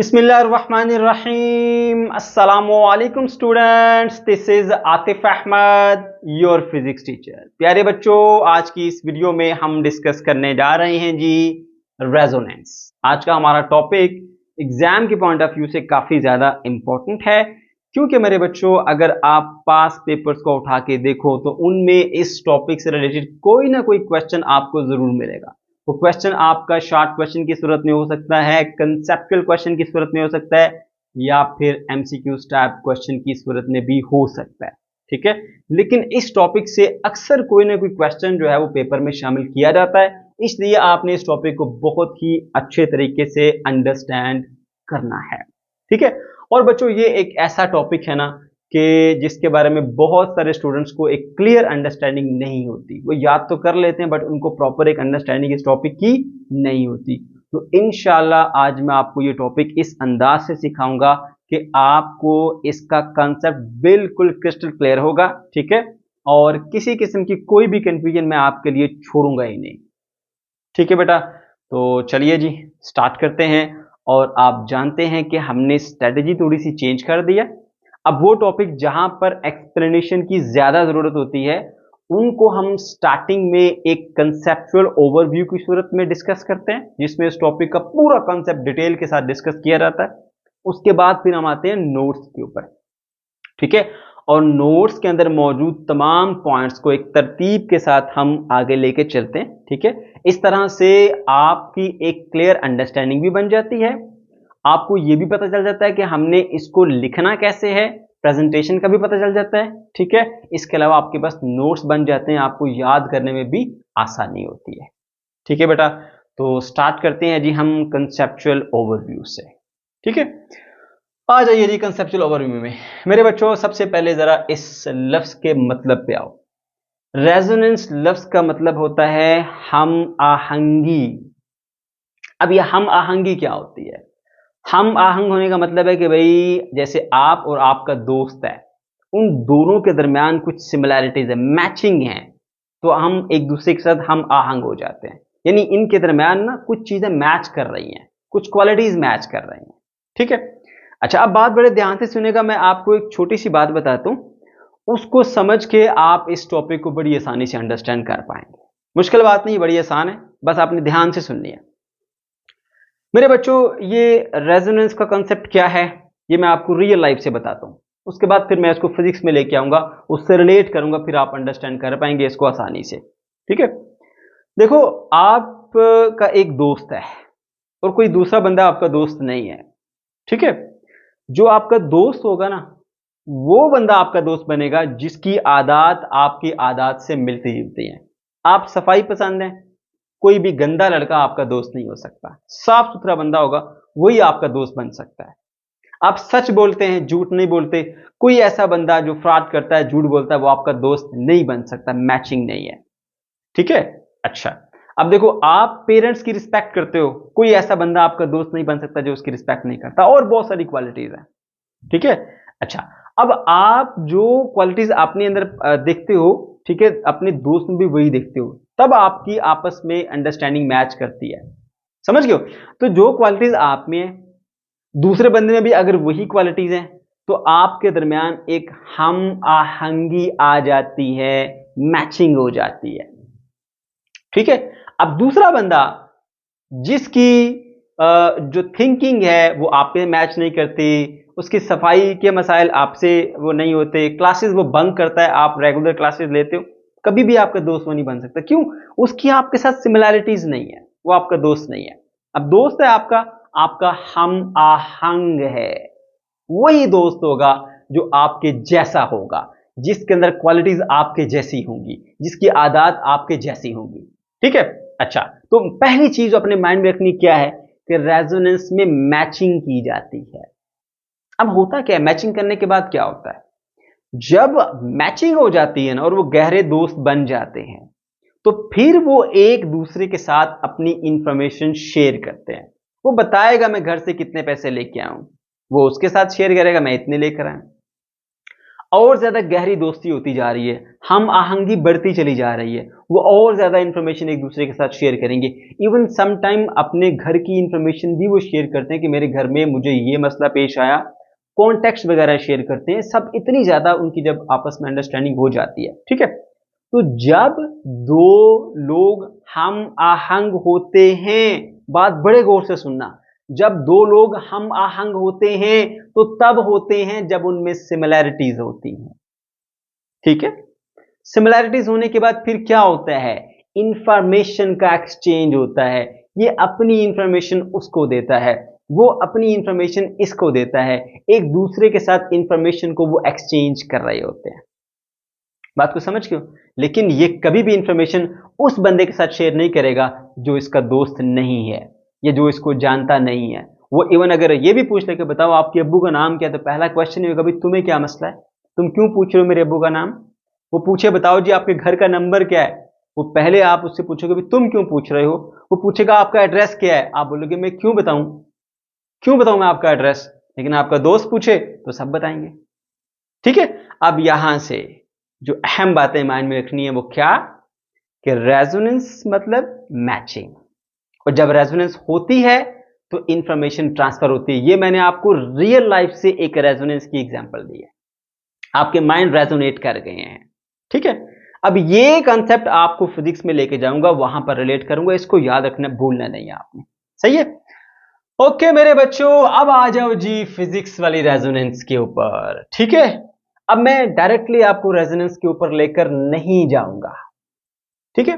बिस्मिल्लाहिर्रहमानिर्रहीम। अस्सलामुअलैकुम students, this is Atif Ahmad, your physics teacher. प्यारे बच्चों, आज की इस वीडियो में हम डिस्कस करने जा रहे हैं जी रेजोनेंस। आज का हमारा टॉपिक एग्जाम के पॉइंट ऑफ व्यू से काफी ज्यादा इंपॉर्टेंट है, क्योंकि मेरे बच्चों अगर आप पास पेपर्स को उठा के देखो तो उनमें इस टॉपिक से रिलेटेड कोई ना कोई क्वेश्चन आपको जरूर मिलेगा। वो क्वेश्चन आपका शॉर्ट क्वेश्चन की सूरत में हो सकता है, कंसेप्चुअल क्वेश्चन की सूरत में हो सकता है, या फिर एमसीक्यू टाइप क्वेश्चन की सूरत में भी हो सकता है। ठीक है, लेकिन इस टॉपिक से अक्सर कोई ना कोई क्वेश्चन जो है वो पेपर में शामिल किया जाता है, इसलिए आपने इस टॉपिक को बहुत ही अच्छे तरीके से अंडरस्टैंड करना है। ठीक है, और बच्चों ये एक ऐसा टॉपिक है ना कि जिसके बारे में बहुत सारे स्टूडेंट्स को एक क्लियर अंडरस्टैंडिंग नहीं होती। वो याद तो कर लेते हैं बट उनको प्रॉपर एक अंडरस्टैंडिंग इस टॉपिक की नहीं होती। तो इंशाल्लाह आज मैं आपको ये टॉपिक इस अंदाज से सिखाऊंगा कि आपको इसका कंसेप्ट बिल्कुल क्रिस्टल क्लियर होगा। ठीक है, और किसी किस्म की कोई भी कंफ्यूजन मैं आपके लिए छोड़ूंगा ही नहीं। ठीक है बेटा, तो चलिए जी स्टार्ट करते हैं। और आप जानते हैं कि हमने स्ट्रेटेजी थोड़ी सी चेंज कर दी है। अब वो टॉपिक जहां पर एक्सप्लेनेशन की ज्यादा जरूरत होती है उनको हम स्टार्टिंग में एक कंसेप्चुअल ओवरव्यू की सूरत में डिस्कस करते हैं, जिसमें इस टॉपिक का पूरा कंसेप्ट डिटेल के साथ डिस्कस किया जाता है। उसके बाद फिर हम आते हैं नोट्स के ऊपर। ठीक है, और नोट्स के अंदर मौजूद तमाम पॉइंट्स को एक तरतीब के साथ हम आगे लेके चलते हैं। ठीक है, इस तरह से आपकी एक क्लियर अंडरस्टैंडिंग भी बन जाती है। आपको यह भी पता चल जाता है कि हमने इसको लिखना कैसे है, प्रेजेंटेशन का भी पता चल जाता है। ठीक है, इसके अलावा आपके पास नोट्स बन जाते हैं, आपको याद करने में भी आसानी होती है। ठीक है बेटा, तो स्टार्ट करते हैं जी हम कंसेप्चुअल ओवरव्यू से। ठीक है, आ जाइए जी कंसेप्चुअल ओवरव्यू में। मेरे बच्चों सबसे पहले जरा इस लफ्ज के मतलब पे आओ। रेजोनेंस लफ्ज का मतलब होता है हम आहंगी। अब यह हम आहंगी क्या होती है? हम आहंग होने का मतलब है कि भाई जैसे आप और आपका दोस्त है, उन दोनों के दरमियान कुछ सिमिलैरिटीज है, मैचिंग है, तो हम एक दूसरे के साथ हम आहंग हो जाते हैं। यानी इनके दरमियान ना कुछ चीजें मैच कर रही हैं, कुछ क्वालिटीज मैच कर रही हैं। ठीक है, अच्छा अब बात बड़े ध्यान से सुनेगा, मैं आपको एक छोटी सी बात बताता हूं, उसको समझ के आप इस टॉपिक को बड़ी आसानी से अंडरस्टैंड कर पाएंगे। मुश्किल बात नहीं, बड़ी आसान है, बस आपने ध्यान से सुननी है। मेरे बच्चों ये रेजोनेंस का कंसेप्ट क्या है ये मैं आपको रियल लाइफ से बताता हूं, उसके बाद फिर मैं इसको फिजिक्स में लेके आऊंगा, उससे रिलेट करूंगा, फिर आप अंडरस्टैंड कर पाएंगे इसको आसानी से। ठीक है, देखो आप का एक दोस्त है और कोई दूसरा बंदा आपका दोस्त नहीं है। ठीक है, जो आपका दोस्त होगा ना वो बंदा आपका दोस्त बनेगा जिसकी आदत आपकी आदत से मिलती जुलती है। आप सफाई पसंद है, कोई भी गंदा लड़का आपका दोस्त नहीं हो सकता। साफ सुथरा बंदा होगा वही आपका दोस्त बन सकता है। आप सच बोलते हैं, झूठ नहीं बोलते, कोई ऐसा बंदा जो फ्रॉड करता है, झूठ बोलता है, वो आपका दोस्त नहीं बन सकता, मैचिंग नहीं है। ठीक है, अच्छा अब देखो आप पेरेंट्स की रिस्पेक्ट करते हो, कोई ऐसा बंदा आपका दोस्त नहीं बन सकता जो उसकी रिस्पेक्ट नहीं करता, और बहुत सारी क्वालिटीज हैं। ठीक है, अच्छा अब आप जो क्वालिटीज अपने अंदर देखते हो, ठीक है, अपने दोस्त में भी वही देखते हो, तब आपकी आपस में अंडरस्टैंडिंग मैच करती है। समझ गए हो? तो जो क्वालिटीज आप में है दूसरे बंदे में भी अगर वही क्वालिटीज हैं तो आपके दरमियान एक हम आहंगी आ जाती है, मैचिंग हो जाती है। ठीक है, अब दूसरा बंदा जिसकी जो थिंकिंग है वो आप पे मैच नहीं करती, उसकी सफाई के मसाइल आपसे वो नहीं होते, क्लासेस वो बंक करता है, आप रेगुलर क्लासेस लेते हो, कभी भी आपका दोस्त वो नहीं बन सकता। क्यों? उसकी आपके साथ सिमिलैरिटीज नहीं है, वो आपका दोस्त नहीं है। अब दोस्त है आपका, आपका हम आहंग है, वही दोस्त होगा जो आपके जैसा होगा, जिसके अंदर क्वालिटीज आपके जैसी होंगी, जिसकी आदत आपके जैसी होंगी। ठीक है, अच्छा तो पहली चीज अपने माइंड में रखनी क्या है कि रेजोनेंस में मैचिंग की जाती है। अब होता क्या है, मैचिंग करने के बाद क्या होता है, जब मैचिंग हो जाती है ना और वो गहरे दोस्त बन जाते हैं तो फिर वो एक दूसरे के साथ अपनी इंफॉर्मेशन शेयर करते हैं। वो बताएगा मैं घर से कितने पैसे लेके आऊं, वो उसके साथ शेयर करेगा मैं इतने लेकर आया। और ज्यादा गहरी दोस्ती होती जा रही है, हम आहंगी बढ़ती चली जा रही है, वो और ज्यादा इंफॉर्मेशन एक दूसरे के साथ शेयर करेंगे। इवन सम टाइम अपने घर की इंफॉर्मेशन भी वो शेयर करते हैं कि मेरे घर में मुझे ये मसला पेश आया, कॉन्टेक्स्ट वगैरह शेयर करते हैं। सब इतनी ज्यादा उनकी जब आपस में अंडरस्टैंडिंग हो जाती है, ठीक है, तो जब दो लोग हम आहंग होते हैं, बात बड़े गौर से सुनना, जब दो लोग हम आहंग होते हैं तो तब होते हैं जब उनमें सिमिलैरिटीज होती हैं, ठीक है। सिमिलैरिटीज होने के बाद फिर क्या होता है, इंफॉर्मेशन का एक्सचेंज होता है। ये अपनी इंफॉर्मेशन उसको देता है, वो अपनी इंफॉर्मेशन इसको देता है, एक दूसरे के साथ इंफॉर्मेशन को वो एक्सचेंज कर रहे होते हैं। बात को समझ क्यों? लेकिन ये कभी भी इंफॉर्मेशन उस बंदे के साथ शेयर नहीं करेगा जो इसका दोस्त नहीं है या जो इसको जानता नहीं है। वो इवन अगर ये भी पूछ ले कि बताओ आपके अब्बू का नाम क्या है, तो पहला क्वेश्चन ये होगा भाई तुम्हें क्या मसला है, तुम क्यों पूछ रहे हो मेरे अब्बू का नाम। वो पूछे बताओ जी आपके घर का नंबर क्या है, वो पहले आप उससे पूछोगे भाई तुम क्यों पूछ रहे हो। वो पूछेगा आपका एड्रेस क्या है, आप बोलोगे मैं क्यों बताऊं मैं आपका एड्रेस। लेकिन आपका दोस्त पूछे तो सब बताएंगे, ठीक है। अब यहां से जो अहम बातें माइंड में रखनी है वो क्या, कि रेजोनेंस मतलब मैचिंग, और जब रेजोनेंस होती है तो इंफॉर्मेशन ट्रांसफर होती है। ये मैंने आपको रियल लाइफ से एक रेजोनेंस की एग्जांपल दी है, आपके माइंड रेजोनेट कर गए हैं, ठीक है। अब ये कंसेप्ट आपको फिजिक्स में लेके जाऊंगा, वहां पर रिलेट करूंगा, इसको याद रखना, भूलना नहीं है आपने, सही है। ओके मेरे बच्चों, अब आ जाओ जी फिजिक्स वाली रेजोनेंस के ऊपर, ठीक है। अब मैं डायरेक्टली आपको रेजोनेंस के ऊपर लेकर नहीं जाऊंगा, ठीक है।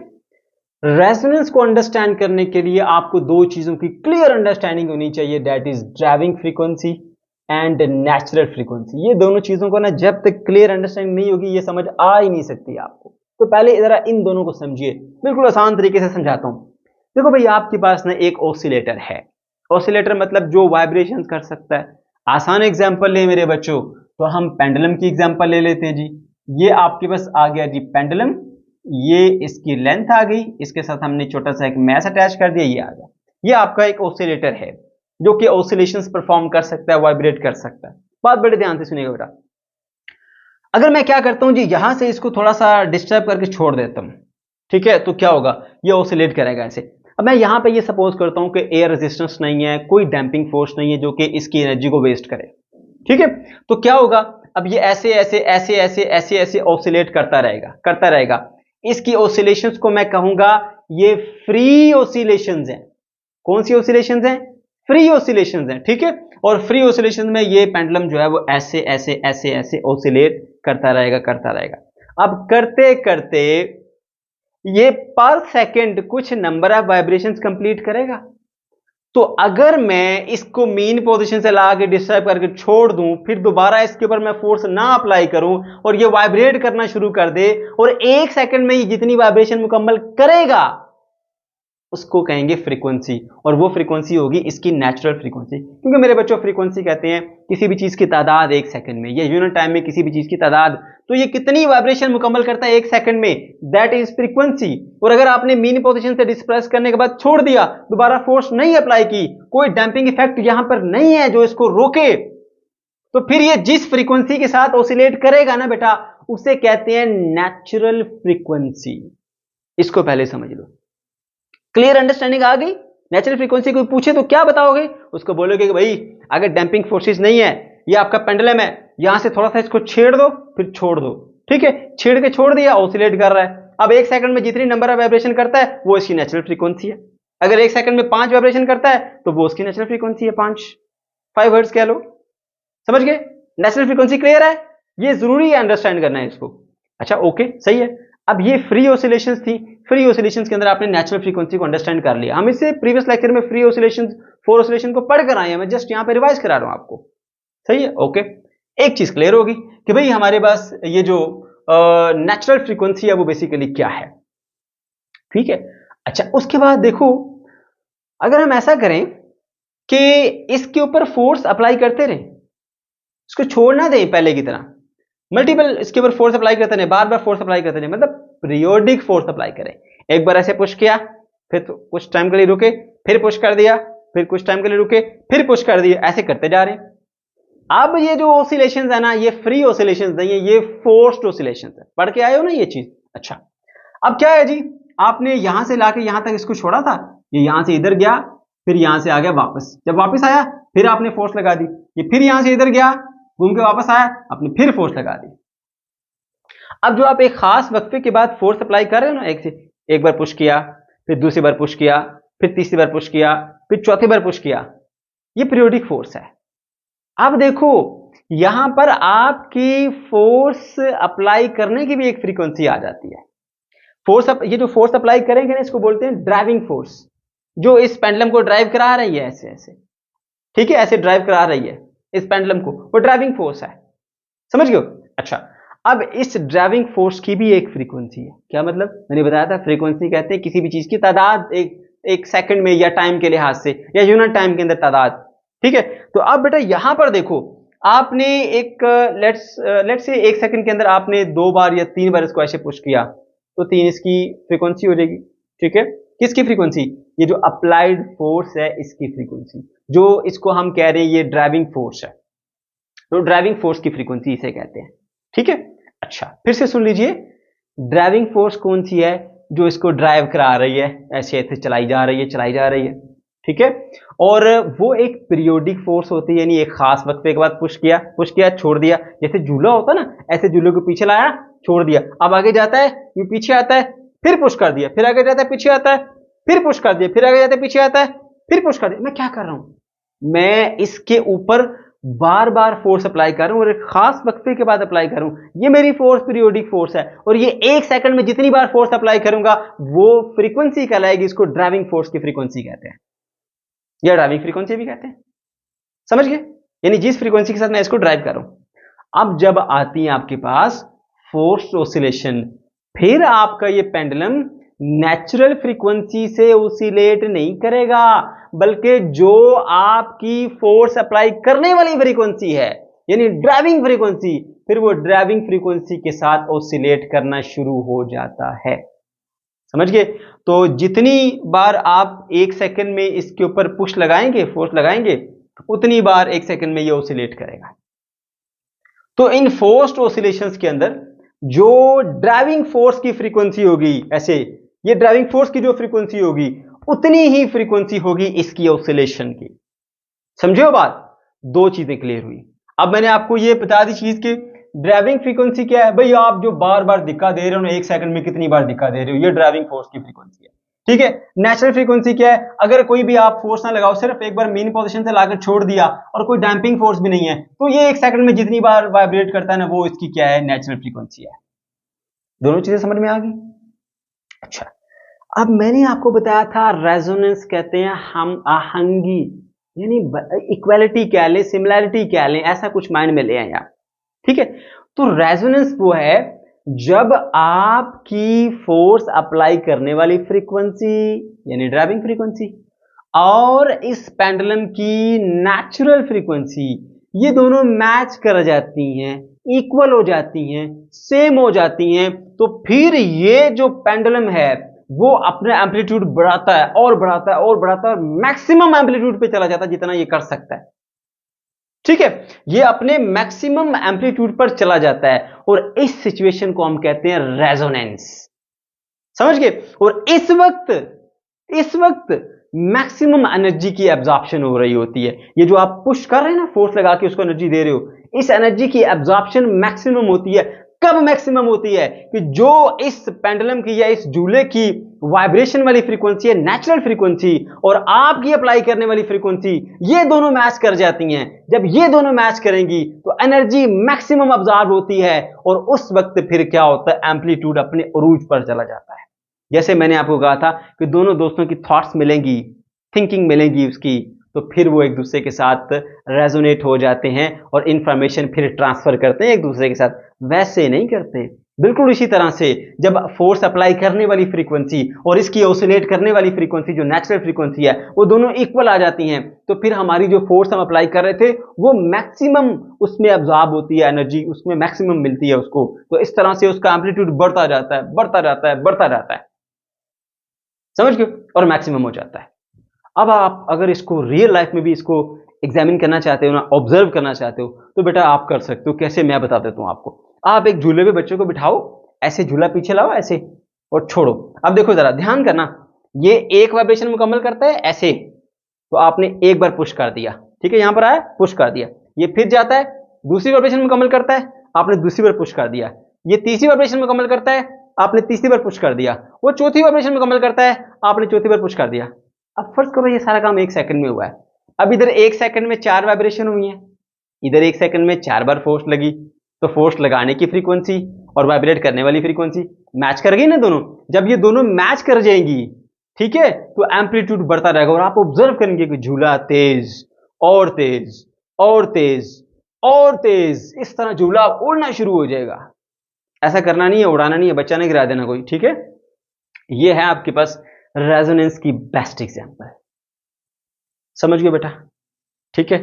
रेजोनेंस को अंडरस्टैंड करने के लिए आपको दो चीजों की क्लियर अंडरस्टैंडिंग होनी चाहिए, that is driving frequency and natural frequency. ये दोनों चीजों को ना जब तक क्लियर अंडरस्टैंडिंग नहीं होगी ये समझ आ ही नहीं सकती आपको। तो पहले जरा इन दोनों को समझिए, बिल्कुल आसान तरीके से समझाता हूं। देखो भाई आपके पास ना एक ऑसिलेटर है, ऑसिलेटर मतलब जो वाइब्रेशंस कर सकता है। आसान एग्जांपल ले मेरे बच्चों, तो हम पेंडुलम की एग्जांपल ले लेते हैं जी। ये आपके पास आ गया जी पेंडुलम, ये इसकी लेंथ आ गई, इसके साथ हमने छोटा सा एक मैस अटैच कर दिया, ये आ गया। ये आपका एक ऑसिलेटर है जो कि ऑसिलेशंस परफॉर्म कर सकता है, वाइब्रेट कर सकता है। बात बड़े ध्यान से सुनिएगा बेटा। अगर मैं क्या करता हूं जी, यहां से इसको थोड़ा सा डिस्टर्ब करके छोड़ देता हूं, ठीक है, तो क्या होगा, ये ऑसिलेट करेगा ऐसे। अब मैं यहां पे ये सपोज करता हूं कि एयर रेजिस्टेंस नहीं है, कोई डैम्पिंग फोर्स नहीं है जो कि इसकी एनर्जी को वेस्ट करे, ठीक है। तो क्या होगा, अब ये ऐसे ऐसे ऐसे ऐसे ऐसे ऐसे ऑसिलेट करता रहेगा। इसकी ऑसिलेशंस को मैं कहूंगा ये फ्री ऑसिलेशंस हैं। कौन सी ऑसिलेशंस हैं, फ्री ऑसिलेशंस हैं, ठीक है। और फ्री ऑसिलेशन में ये पेंडुलम जो है वो ऐसे ऐसे ऐसे ऐसे ऑसिलेट करता रहेगा। अब करते करते ये पर सेकंड कुछ नंबर ऑफ वाइब्रेशंस कंप्लीट करेगा। तो अगर मैं इसको मीन पोजीशन से ला के डिस्टर्ब करके छोड़ दूं, फिर दोबारा इसके ऊपर मैं फोर्स ना अप्लाई करूं और ये वाइब्रेट करना शुरू कर दे, और एक सेकंड में ये जितनी वाइब्रेशन मुकम्मल करेगा उसको कहेंगे फ्रीक्वेंसी, और वो फ्रीक्वेंसी होगी इसकी नेचुरल फ्रीक्वेंसी। क्योंकि मेरे बच्चों फ्रीक्वेंसी कहते हैं किसी भी चीज की तादाद एक सेकंड में, या यूनिट टाइम में किसी भी चीज की तादाद, तो ये कितनी वाइब्रेशन मुकम्मल करता है एक सेकंड में, दैट इज फ्रीक्वेंसी। और अगर आपने मीन पोजीशन से डिस्प्रेस करने के बाद छोड़ दिया, दोबारा फोर्स नहीं अप्लाई की, कोई डैंपिंग इफेक्ट यहां पर नहीं है जो इसको रोके, तो फिर ये जिस फ्रीक्वेंसी के साथ ऑसिलेट करेगा ना बेटा, उसे कहते हैं नेचुरल फ्रीक्वेंसी। इसको पहले समझ लो, क्लियर अंडरस्टैंडिंग आ गई। नेचुरल फ्रीक्वेंसी कोई पूछे तो क्या बताओगे, उसको बोलोगे कि भाई अगर डैंपिंग फोर्सेस नहीं है, ये आपका पेंडुलम है, यहां से थोड़ा सा इसको छेड़ दो फिर छोड़ दो, ठीक है, छेड़ के छोड़ दिया, ऑसिलेट कर रहा है। अब एक सेकंड में जितनी नंबर ऑफ वाइब्रेशन करता है वो इसकी नेचुरल फ्रीक्वेंसी है। अगर एक सेकंड में 5 वाइब्रेशन करता है तो वो उसकी नेचुरल फ्रीक्वेंसी है, 5 हर्ट्ज कह लो, समझ गए। नेचुरल फ्रीक्वेंसी क्लियर है, ये जरूरी है अंडरस्टैंड करना है इसको। अच्छा ओके सही है। अब ये फ्री ऑसिलेशंस थी, फ्री ऑसिलेशंस के अंदर आपने नेचुरल फ्रीक्वेंसी को अंडरस्टैंड कर लिया। हम इससे प्रीवियस लेक्चर में फ्री ऑसिलेशंस, फोर ऑसिलेशन को पढ़ कर आए हैं, मैं जस्ट यहां पे रिवाइज करा रहा हूं आपको, सही है ओके। एक चीज क्लियर होगी कि भाई हमारे पास ये जो नेचुरल फ्रीक्वेंसी है वो बेसिकली क्या है, ठीक है। अच्छा उसके बाद देखो, अगर हम ऐसा करें कि इसके ऊपर फोर्स अप्लाई करते रहें, इसको छोड़ ना दें पहले की तरह, मल्टीपल इसके ऊपर फोर्स अप्लाई करते रहे, बार बार फोर्स अप्लाई करते रहे, मतलब पीरियोडिक फोर्स अप्लाई करें। एक बार ऐसे पुश किया, फिर तो कुछ टाइम के लिए रुके, फिर पुश कर दिया, फिर कुछ टाइम के लिए रुके, फिर पुश कर दिया, ऐसे करते जा रहे हैं। अब ये जो ऑसिलेशंस है ना, ये फ्री ऑसिलेशंस नहीं है, ये फोर्स्ड ऑसिलेशंस है। पढ़ के आए हो ना ये चीज। अच्छा, अब क्या है जी, आपने यहां से लाके यहां तक इसको छोड़ा था, ये यहां से इधर गया, फिर यहां से आ गया वापस। जब वापस आया फिर आपने फोर्स लगा दी, ये फिर यहां से इधर गया, घूम के वापस आया, आपने फिर फोर्स लगा दी। अब जो आप एक खास वक्फे के बाद फोर्स अप्लाई कर रहे हो ना, एक बार पुश किया, फिर दूसरी बार पुश किया, फिर तीसरी बार पुश किया, फिर चौथी बार पुश किया, ये पीरियोडिक फोर्स है। अब देखो यहां पर आपकी फोर्स अप्लाई करने की भी एक फ्रीक्वेंसी आ जाती है। ये जो फोर्स अप्लाई करेंगे ना, इसको बोलते हैं ड्राइविंग फोर्स, जो इस पेंडुलम को ड्राइव करा रही है ऐसे ऐसे, ठीक है, ऐसे ड्राइव करा रही है इस पेंडुलम को, वो ड्राइविंग फोर्स है। समझ गए? अच्छा, अब इस ड्राइविंग फोर्स की भी एक फ्रीक्वेंसी है। क्या मतलब? मैंने बताया था फ्रीक्वेंसी कहते हैं किसी भी चीज की तादाद, एक सेकंड में या टाइम के लिहाज से या यूनिट टाइम के अंदर तादाद, ठीक है। तो अब बेटा यहां पर देखो, आपने एक लेट्स से एक सेकंड के अंदर आपने 2 बार या 3 बार इसको ऐसे पुश किया, तो 3 इसकी फ्रीक्वेंसी हो जाएगी, ठीक है। किसकी फ्रीक्वेंसी? ये जो अप्लाइड फोर्स है इसकी फ्रीक्वेंसी, जो इसको हम कह रहे हैं ये ड्राइविंग फोर्स है, तो ड्राइविंग फोर्स की फ्रीक्वेंसी इसे कहते हैं, ठीक है। अच्छा, फिर से सुन लीजिए, ड्राइविंग फोर्स कौन सी है? जो इसको ड्राइव करा रही है, ऐसे ऐसे चलाई जा रही है, ठीक है। और वो एक पीरियोडिक फोर्स होती है, यानी एक खास वक्फे के बाद पुश किया छोड़ दिया, जैसे झूला होता ना, ऐसे झूले को पीछे लाया छोड़ दिया, अब आगे जाता है, ये पीछे आता है, फिर पुश कर दिया, फिर आगे जाता है, पीछे आता है, फिर पुश कर दिया, फिर आगे जाता है, पीछे आता है, फिर पुश कर दिया। मैं क्या कर रहा हूं? मैं इसके ऊपर बार बार फोर्स अप्लाई कर रहा हूं और एक खास वक्फे के बाद अप्लाई कर रहा हूं। ये मेरी फोर्स पीरियोडिक फोर्स है, और ये एक सेकंड में जितनी बार फोर्स अप्लाई करूंगा वो फ्रीक्वेंसी कहलाएगी, इसको ड्राइविंग फोर्स की फ्रीक्वेंसी कहते हैं, या ड्राइविंग फ्रीक्वेंसी भी कहते हैं। समझ गए? यानी जिस फ्रीक्वेंसी के साथ मैं इसको ड्राइव कर रहा हूं। अब जब आती है आपके पास फोर्स ऑसिलेशन, फिर आपका ये पेंडुलम नेचुरल फ्रीक्वेंसी से ऑसिलेट नहीं करेगा, बल्कि जो आपकी फोर्स अप्लाई करने वाली फ्रीक्वेंसी है, यानी ड्राइविंग फ्रीक्वेंसी, फिर वो ड्राइविंग फ्रीक्वेंसी के साथ ऑसिलेट करना शुरू हो जाता है। समझ गए? तो जितनी बार आप एक सेकंड में इसके ऊपर पुश लगाएंगे, फोर्स लगाएंगे, उतनी बार एक सेकंड में ये ऑसिलेट करेगा। तो इन फोर्स्ड ऑसिलेशंस के अंदर जो ड्राइविंग फोर्स की फ्रीक्वेंसी होगी, ऐसे ये ड्राइविंग फोर्स की जो फ्रीक्वेंसी होगी, उतनी ही फ्रीक्वेंसी होगी इसकी ऑसिलेशन की। समझे हो बात? दो चीजें क्लियर हुई। अब मैंने आपको ये बता दी चीज कि ड्राइविंग फ्रीक्वेंसी क्या है। भाई आप जो बार बार धक्का दे रहे हो ना, एक सेकंड में कितनी बार धक्का दे रहे हो, ये ड्राइविंग फोर्स की फ्रीक्वेंसी है, ठीक है। नेचुरल फ्रीक्वेंसी क्या है? अगर कोई भी आप फोर्स ना लगाओ, सिर्फ एक बार मेन पोजीशन से लाकर छोड़ दिया और कोई डैंपिंग फोर्स भी नहीं है, तो ये एक सेकंड में जितनी बार वाइब्रेट करता है ना, वो इसकी क्या है? नेचुरल फ्रीक्वेंसी है। दोनों चीजें समझ में आ गई? अच्छा, अब मैंने आपको बताया था रेजोनेंस कहते हैं हम आहंगी, यानी इक्वालिटी कह लें, सिमिलैरिटी कह लें, ऐसा कुछ माइंड में ले आए आप, ठीक है। तो रेजोनेंस वो है जब आपकी फोर्स अप्लाई करने वाली फ्रीक्वेंसी, यानी ड्राइविंग फ्रीक्वेंसी, और इस पेंडुलम की नेचुरल फ्रीक्वेंसी, ये दोनों मैच कर जाती हैं, इक्वल हो जाती हैं, सेम हो जाती हैं, तो फिर ये जो पेंडुलम है वो अपने एम्पलीट्यूड बढ़ाता है और बढ़ाता है और बढ़ाता है, मैक्सिमम एम्पलीट्यूड पे चला जाता है जितना ये कर सकता है, ठीक है। ये अपने मैक्सिमम एम्पलीट्यूड पर चला जाता है, और इस सिचुएशन को हम कहते हैं रेजोनेंस। समझ गए? और इस वक्त मैक्सिमम एनर्जी की एब्जॉर्प्शन हो रही होती है। ये जो आप पुश कर रहे हैं ना, फोर्स लगा के उसको एनर्जी दे रहे हो, इस एनर्जी की एब्जॉर्प्शन मैक्सिमम होती है। कब मैक्सिमम होती है? कि जो इस पेंडुलम की या इस झूले की वाइब्रेशन वाली फ्रीक्वेंसी है, नेचुरल फ्रीक्वेंसी, और आपकी अप्लाई करने वाली फ्रीक्वेंसी, ये दोनों मैच कर जाती हैं। जब ये दोनों मैच करेंगी तो एनर्जी मैक्सिमम अब्जॉर्ब होती है, और उस वक्त फिर क्या होता है? एम्पलीट्यूड अपने उरूज पर चला जाता है। जैसे मैंने आपको कहा था कि दोनों दोस्तों की थॉट्स मिलेंगी, थिंकिंग मिलेंगी उसकी, तो फिर वो एक दूसरे के साथ रेजोनेट हो जाते हैं और इंफॉर्मेशन फिर ट्रांसफर करते हैं एक दूसरे के साथ। वैसे नहीं करते, बिल्कुल इसी तरह से जब फोर्स अप्लाई करने वाली फ्रीक्वेंसी और इसकी ऑसिलेट करने वाली फ्रीक्वेंसी जो नेचुरल फ्रीक्वेंसी है, वो दोनों इक्वल आ जाती हैं, तो फिर हमारी जो फोर्स हम अप्लाई कर रहे थे वो मैक्सिमम उसमें अब्जॉर्ब होती है, एनर्जी उसमें मैक्सिमम मिलती है उसको। तो इस तरह से उसका एम्पलीट्यूड बढ़ता जाता है, बढ़ता जाता है, बढ़ता जाता है, समझ गए? और मैक्सिमम हो जाता है। अब आप अगर इसको रियल लाइफ में भी इसको एग्जामिन करना चाहते हो ना, ऑब्जर्व करना चाहते हो, तो बेटा आप कर सकते हो। कैसे, मैं बता देता हूँ आपको। आप एक झूले पे बच्चों को बिठाओ, ऐसे झूला पीछे लाओ ऐसे और छोड़ो। अब देखो जरा ध्यान करना, ये एक वाइब्रेशन मुकम्मल करता है ऐसे, तो आपने एक बार पुश कर दिया, ठीक है, यहां पर आया, पुश कर दिया। ये फिर जाता है, दूसरी वाइब्रेशन मुकम्मल करता है, आपने दूसरी बार पुश कर दिया। ये तीसरी वाइब्रेशन मुकम्मल करता है, आपने तीसरी बार पुश कर दिया। वो चौथी वाइब्रेशन मुकम्मल करता है, आपने चौथी बार पुश कर दिया। अब फर्ज करो ये सारा काम एक सेकंड में हुआ है। अब इधर एक सेकंड में 4 वाइब्रेशन हुई है, इधर एक सेकंड में 4 बार फोर्स लगी, तो फोर्स लगाने की फ्रीक्वेंसी और वाइब्रेट करने वाली फ्रीक्वेंसी मैच कर गई ना दोनों। जब ये दोनों मैच कर जाएंगी, ठीक है, तो एम्पलीट्यूड बढ़ता रहेगा और आप ऑब्जर्व करेंगे कि झूला तेज और तेज और तेज और तेज, इस तरह झूला उड़ना शुरू हो जाएगा। ऐसा करना नहीं है, उड़ाना नहीं है, बच्चा नहीं गिरा देना कोई, ठीक है। ये है आपके पास रेजोनेंस की बेस्ट एग्जांपल, समझ गए बेटा, ठीक है।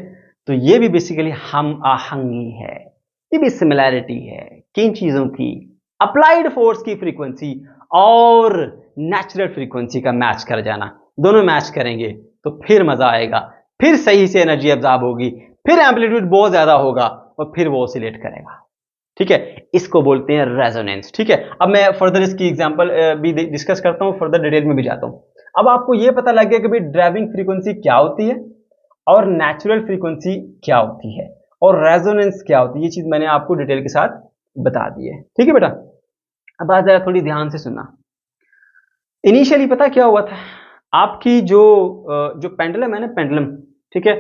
तो ये भी बेसिकली हम आहंगी है, ये भी सिमिलैरिटी है किन चीजों की, अप्लाइड फोर्स की फ्रीक्वेंसी और नेचुरल फ्रीक्वेंसी का मैच कर जाना। दोनों मैच करेंगे तो फिर मजा आएगा, फिर सही से एनर्जी अब्जॉर्ब होगी, फिर एम्पलीट्यूड बहुत ज्यादा होगा और फिर वो ऑसिलेट करेगा, ठीक है। इसको बोलते हैं रेजोनेंस, ठीक है। अब मैं फर्दर इसकी एग्जांपल भी डिस्कस करता हूं, फर्दर डिटेल में भी जाता हूं। अब आपको यह पता लग गया कि भाई ड्राइविंग फ्रीक्वेंसी क्या होती है और नेचुरल फ्रीक्वेंसी क्या होती है और रेजोनेंस क्या होती है, ये चीज मैंने आपको डिटेल के साथ बता दी है, ठीक है बेटा। अब आ जाए, थोड़ी ध्यान से सुनना। इनिशियली पता क्या हुआ था, आपकी जो पेंडुलम है ना, पेंडुलम, ठीक है,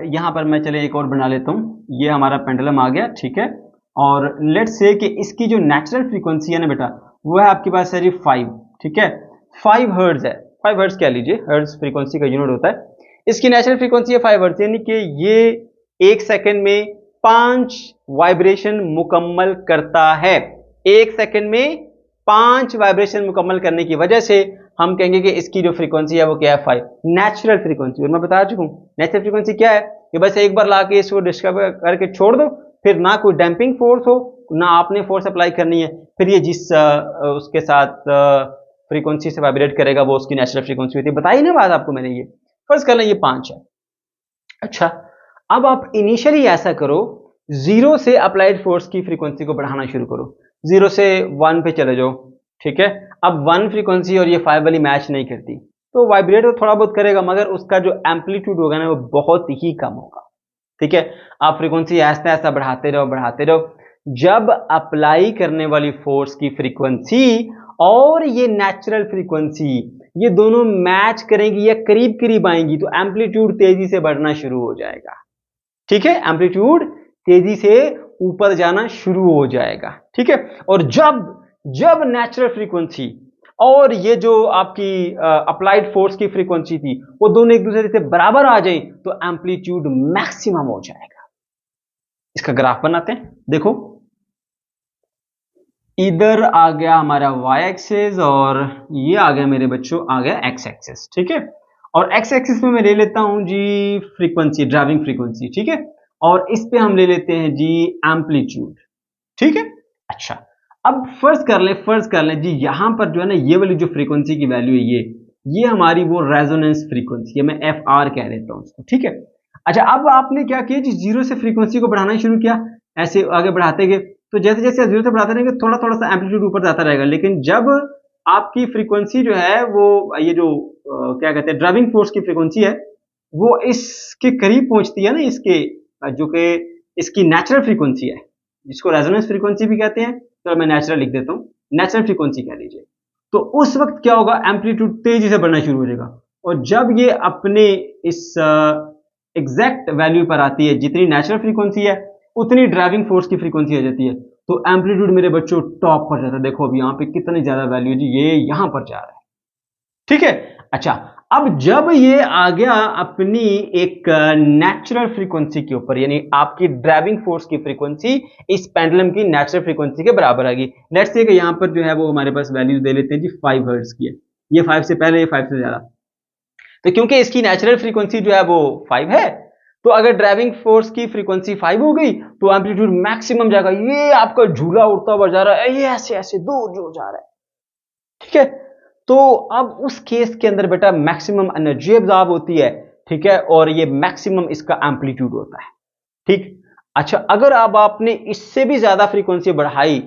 यहां पर मैं चले एक और बना लेता हूं। ये हमारा पेंडुलम आ गया, ठीक है, और लेट्स से कि इसकी जो नेचुरल फ्रीक्वेंसी है ना बेटा, वो है आपके पास है जी 5, ठीक है, 5 हर्ट्ज है। 5 हर्ट्ज क्या लीजिए, हर्ट्ज फ्रीक्वेंसी का यूनिट होता है। इसकी नेचुरल फ्रीक्वेंसी है 5 हर्ट्ज, यानी कि ये एक सेकंड में 5 वाइब्रेशन मुकम्मल करता है। एक सेकंड में 5 वाइब्रेशन मुकम्मल करने की वजह से हम कहेंगे कि इसकी जो फ्रीक्वेंसी है वो क्या है, 5 नेचुरल फ्रीक्वेंसी। और मैं बता चुका हूं नेचुरल फ्रीक्वेंसी क्या है, कि बस एक बार लाके इसको डिस्कवर करके छोड़ दो, फिर ना कोई डैम्पिंग फोर्स हो, ना आपने फोर्स अप्लाई करनी है, फिर ये जिस उसके साथ फ्रीक्वेंसी से वाइब्रेट करेगा वो उसकी नेचुरल फ्रीक्वेंसी होती है। बताइए ना बात आपको मैंने, ये फर्ज कर लें ये 5 है। अच्छा, अब आप इनिशियली ऐसा करो, 0 से अप्लाइड फोर्स की फ्रीक्वेंसी को बढ़ाना शुरू करो, 0 से 1 पे चले जाओ, ठीक है। अब 1 फ्रीक्वेंसी और ये 5 वाली मैच नहीं करती, तो वाइब्रेट तो थोड़ा बहुत करेगा, मगर उसका जो एम्पलीट्यूड होगा ना वो बहुत ही कम होगा, ठीक है। आप फ्रीक्वेंसी ऐसा ऐसा बढ़ाते रहो बढ़ाते रहो, जब अप्लाई करने वाली फोर्स की फ्रीक्वेंसी और ये नेचुरल फ्रीक्वेंसी ये दोनों मैच करेंगी या करीब करीब आएंगी, तो एम्पलीट्यूड तेजी से बढ़ना शुरू हो जाएगा, ठीक है, एम्पलीट्यूड तेजी से ऊपर जाना शुरू हो जाएगा, ठीक है। और जब नेचुरल फ्रीक्वेंसी और ये जो आपकी अप्लाइड फोर्स की फ्रीक्वेंसी थी वो दोनों एक दूसरे से बराबर आ जाए, तो एम्पलीट्यूड मैक्सिमम हो जाएगा। इसका ग्राफ बनाते हैं, देखो इधर आ गया हमारा y एक्सिस और ये आ गया मेरे बच्चों, आ गया x एक्सिस, ठीक है। और x एक्सिस में मैं ले लेता हूं जी फ्रीक्वेंसी, ड्राइविंग फ्रीक्वेंसी, ठीक है, और इस पे हम ले लेते हैं जी एम्पलीट्यूड, ठीक है। अच्छा, अब फर्ज कर लें जी, यहां पर जो है ना ये वाली जो फ्रीक्वेंसी की वैल्यू है ये हमारी वो रेजोनेंस फ्रीक्वेंसी है, मैं FR कह देता हूं उसको, ठीक है। अच्छा, अब आपने क्या किया जी, 0 से फ्रीक्वेंसी को बढ़ाना शुरू किया, ऐसे आगे बढ़ाते गए, तो जैसे जैसे 0 से बढ़ाते रहेंगे थोड़ा थोड़ा सा एम्पलीट्यूड ऊपर जाता रहेगा। लेकिन जब आपकी फ्रीक्वेंसी जो है वो ये जो क्या कहते हैं ड्राइविंग फोर्स की फ्रीक्वेंसी है वो इसके करीब पहुंचती है ना, इसके जो कि इसकी नेचुरल फ्रीक्वेंसी है, जिसको रेजोनेंस फ्रीक्वेंसी भी कहते हैं, तो मैं नेचुरल लिख देता हूं, नेचुरल फ्रीक्वेंसी कह लीजिए। तो उस वक्त क्या होगा, एम्पलीट्यूड तेजी से बढ़ना शुरू हो जाएगा, और जब ये अपने इस एग्जैक्ट वैल्यू पर आती है, जितनी नेचुरल फ्रीक्वेंसी है उतनी ड्राइविंग फोर्स की फ्रीक्वेंसी आ जाती है, तो एम्पलीट्यूड मेरे बच्चों टॉप पर जाता है। देखो अभी यहाँ पे कितनी ज्यादा वैल्यू है जी, ये यहां पर जा रहा है, ठीक है। अच्छा, अब जब ये आ गया अपनी एक नेचुरल फ्रीक्वेंसी के ऊपर, यानी आपकी ड्राइविंग फोर्स की फ्रीक्वेंसी इस पेंडुलम की नेचुरल फ्रीक्वेंसी के बराबर आ गई। लेट्स से कि यहां पर जो है वो हमारे पास वैल्यू दे लेते हैं जी 5 हर्ट्ज की है, ये 5 से पहले, ये 5 से ज्यादा, तो क्योंकि इसकी नेचुरल फ्रीक्वेंसी जो है वो 5 है, तो अगर ड्राइविंग फोर्स की फ्रीक्वेंसी 5 हो गई तो एम्पलीट्यूड मैक्सिमम जाएगा, ये आपका झूला उड़ता हुआ जा रहा है, ये ऐसे ऐसे दूर जो जा रहा है, ठीक है। तो अब उस केस के अंदर बेटा मैक्सिमम एनर्जी अब्जॉर्ब होती है, ठीक है, और ये मैक्सिमम इसका एम्पलीट्यूड होता है। ठीक, अच्छा, अगर अब आपने इससे भी ज्यादा फ्रीक्वेंसी बढ़ाई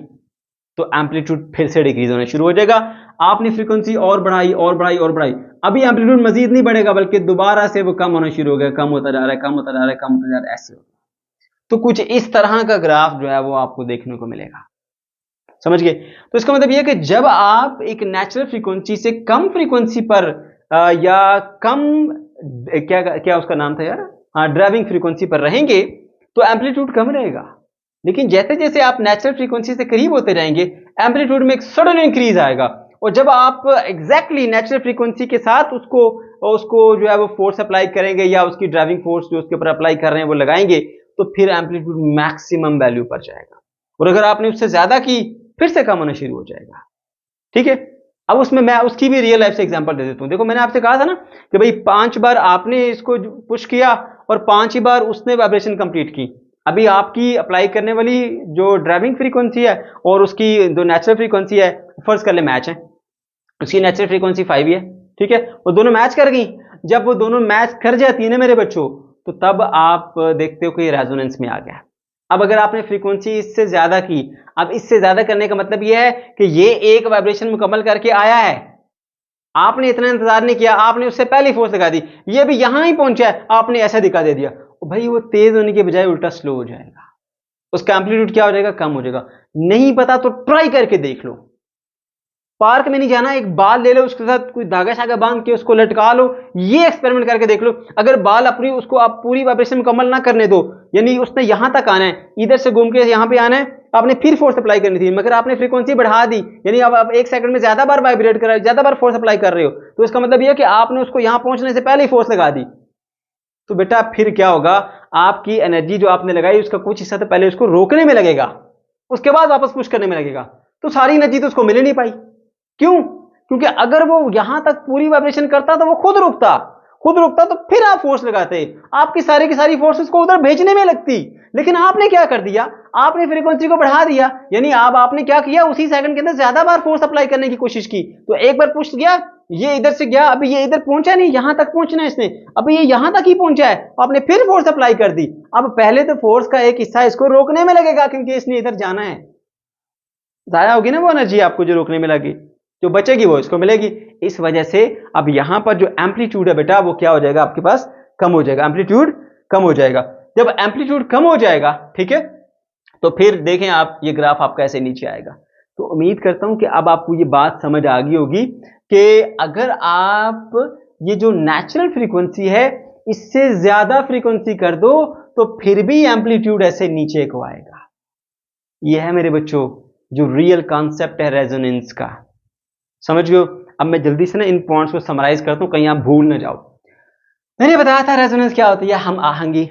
तो एम्पलीट्यूड फिर से डिक्रीज होना शुरू हो जाएगा। आपने फ्रीक्वेंसी और बढ़ाई और बढ़ाई और बढ़ाई, अभी एम्पलीट्यूड मजीद नहीं बढ़ेगा बल्कि दोबारा से वो कम होना शुरू हो गया, कम होता जा रहा है, कम होता जा रहा है, कम होता जा रहा है, ऐसे होगा। तो कुछ इस तरह का ग्राफ जो है वो आपको देखने को मिलेगा। समझ गए? तो इसका मतलब यह कि जब आप एक नेचुरल फ्रीक्वेंसी से कम फ्रीक्वेंसी पर या कम क्या क्या उसका नाम था यार, हाँ, ड्राइविंग फ्रीक्वेंसी पर रहेंगे तो एम्पलीट्यूड कम रहेगा। लेकिन जैसे जैसे आप नेचुरल फ्रीक्वेंसी से करीब होते जाएंगे एम्पलीट्यूड में एक सडन इंक्रीज आएगा, और जब आप एग्जैक्टली नेचुरल फ्रीक्वेंसी के साथ उसको उसको जो है वो फोर्स अप्लाई करेंगे या उसकी ड्राइविंग फोर्स जो उसके ऊपर अप्लाई कर रहे हैं वो लगाएंगे तो फिर एम्पलीट्यूड मैक्सिमम वैल्यू पर जाएगा, और अगर आपने उससे ज्यादा की फिर से कम होना शुरू हो जाएगा। ठीक है, अब उसमें मैं उसकी भी रियल लाइफ से एग्जांपल दे देता हूं। देखो, मैंने आपसे कहा था ना कि भाई 5 बार आपने इसको पुश किया और 5 ही बार उसने वाइब्रेशन कंप्लीट की। अभी आपकी अप्लाई करने वाली जो ड्राइविंग फ्रीक्वेंसी है और उसकी जो नेचुरल फ्रीक्वेंसी है, फर्ज कर ले मैच है, उसकी नेचुरल फ्रीक्वेंसी 5 ही है। ठीक है, वो दोनों मैच कर गई। जब वो दोनों मैच कर जाती है ना मेरे बच्चों, तो तब आप देखते हो कि रेजोनेंस में आ गया। अब अगर आपने फ्रीक्वेंसी इससे ज्यादा की, अब इससे ज्यादा करने का मतलब यह है कि ये एक वाइब्रेशन मुकम्मल करके आया है, आपने इतना इंतजार नहीं किया, आपने उससे पहले फोर्स लगा दी, ये भी यहां ही पहुंचा है, आपने ऐसा दिखा दे दिया, भाई वो तेज होने के बजाय उल्टा स्लो हो जाएगा, उसका एम्पलीट्यूड क्या हो जाएगा, कम हो जाएगा। नहीं पता तो ट्राई करके देख लो। पार्क में नहीं जाना, एक बाल ले लो, उसके साथ कोई धागा शागा बांध के उसको लटका लो, ये एक्सपेरिमेंट करके देख लो। अगर बाल अपनी उसको आप पूरी वाइब्रेशन मुकम्मल ना करने दो, यानी उसने यहां तक आना है, इधर से घूम के यहां पे आना है, आपने फिर फोर्स अप्लाई करनी थी, मगर आपने फ्रीक्वेंसी बढ़ा दी, यानी अब आप 1 सेकंड में ज्यादा बार वाइब्रेट कर रहे हो, ज्यादा बार फोर्स अप्लाई कर रहे हो, तो इसका मतलब यह कि आपने उसको यहां पहुंचने से पहले ही फोर्स लगा दी। तो बेटा फिर क्या होगा, आपकी एनर्जी जो आपने लगाई उसका कुछ हिस्सा तो पहले उसको रोकने में लगेगा, उसके बाद वापस पुश करने में लगेगा, तो सारी एनर्जी तो उसको मिल ही नहीं पाई। क्यों? क्योंकि अगर वो यहां तक पूरी वाइब्रेशन करता तो वो खुद रुकता तो फिर आप फोर्स लगाते, आपकी सारी की सारी फोर्सेस को उधर भेजने में लगती। लेकिन आपने क्या कर दिया, आपने फ्रीक्वेंसी को बढ़ा दिया, यानी अब आपने क्या किया, उसी सेकंड के अंदर ज्यादा बार फोर्स अप्लाई करने की कोशिश की। तो एक बार पुश गया, ये इधर से गया, अभी ये इधर पहुंचा नहीं, यहां तक पहुंचना है इसने, अभी ये यहां तक ही पहुंचा है, आपने फिर फोर्स अप्लाई कर दी। अब पहले तो फोर्स का एक हिस्सा इसको रोकने में लगेगा क्योंकि इसने इधर जाना है, जाया होगी ना वो एनर्जी आपको जो रोकने में लगी, जो बचेगी वो इसको मिलेगी। इस वजह से अब यहां पर जो एम्पलीट्यूड है बेटा वो क्या हो जाएगा, आपके पास कम हो जाएगा, एम्पलीट्यूड कम हो जाएगा। जब एम्पलीट्यूड कम हो जाएगा, ठीक है, तो फिर देखें आप ये ग्राफ आपका ऐसे नीचे आएगा। तो उम्मीद करता हूं कि अब आपको ये बात समझ आ गई होगी कि अगर आप ये जो नेचुरल फ्रीक्वेंसी है इससे ज्यादा फ्रीक्वेंसी कर दो तो फिर भी एम्पलीट्यूड ऐसे नीचे को आएगा। यह है मेरे बच्चों जो रियल कॉन्सेप्ट है रेजोनेंस का, समझ गए? अब मैं जल्दी से ना इन पॉइंट्स को समराइज करता हूं, कहीं आप भूल ना जाओ। मैंने बताया था रेजोनेंस क्या होती है, हम आहंगी।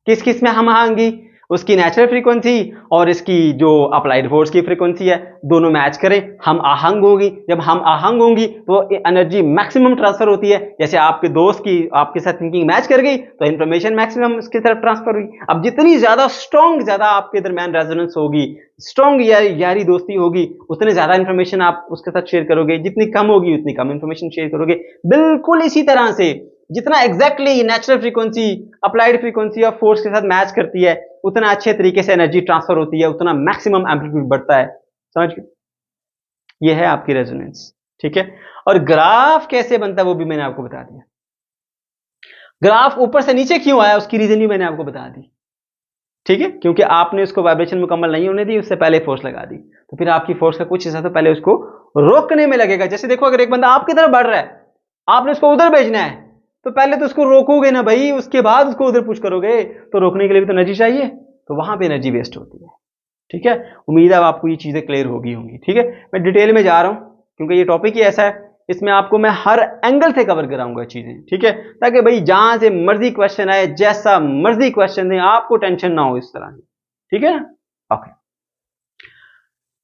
किस किस में हम आहंगी, उसकी नेचुरल फ्रीक्वेंसी और इसकी जो अप्लाइड फोर्स की फ्रीक्वेंसी है, दोनों मैच करें, हम आहंग होगी। जब हम आहंग होंगी तो एनर्जी मैक्सिमम ट्रांसफर होती है। जैसे आपके दोस्त की आपके साथ थिंकिंग मैच कर गई तो इंफॉर्मेशन मैक्सिमम उसकी तरफ ट्रांसफर हुई। अब जितनी ज्यादा स्ट्रॉन्ग ज्यादा आपके दरमियान रेजोनेंस होगी, स्ट्रॉन्ग यारी दोस्ती होगी, उतने ज्यादा इंफॉर्मेशन आप उसके साथ शेयर करोगे, जितनी कम होगी उतनी कम इंफॉर्मेशन शेयर करोगे। बिल्कुल इसी तरह से जितना exactly natural frequency applied frequency of force के साथ मैच करती है उतना अच्छे तरीके से एनर्जी ट्रांसफर होती है, उतना मैक्सिमम एम्पलीट्यूड बढ़ता है। समझ गए? ये है आपकी रेजोनेंस, ठीक है। और ग्राफ कैसे बनता है वो भी मैंने आपको बता दिया। ग्राफ ऊपर से नीचे क्यों आया उसकी रीजन भी मैंने आपको बता दी, ठीक है, क्योंकि आपने उसको वाइब्रेशन मुकम्मल नहीं होने दी, उससे पहले फोर्स लगा दी, तो फिर आपकी फोर्स का कुछ हिस्सा तो पहले उसको रोकने में लगेगा। जैसे देखो, अगर एक बंदा आपकी तरफ बढ़ रहा है, आपने उसको उधर भेजना है, तो पहले तो उसको रोकोगे ना भाई, उसके बाद उसको उधर पुश करोगे, तो रोकने के लिए भी तो एनर्जी चाहिए, तो वहां पे एनर्जी वेस्ट होती है, ठीक है। उम्मीद है आपको ये चीजें क्लियर होगी होंगी, ठीक है। मैं डिटेल में जा रहा हूं क्योंकि ये टॉपिक ही ऐसा है, इसमें आपको मैं हर एंगल से कवर कराऊंगा चीजें, ठीक है, ताकि भाई जहां से मर्जी क्वेश्चन आए, जैसा मर्जी क्वेश्चन दे, आपको टेंशन ना हो इस तरह की, ठीक है ना। ओके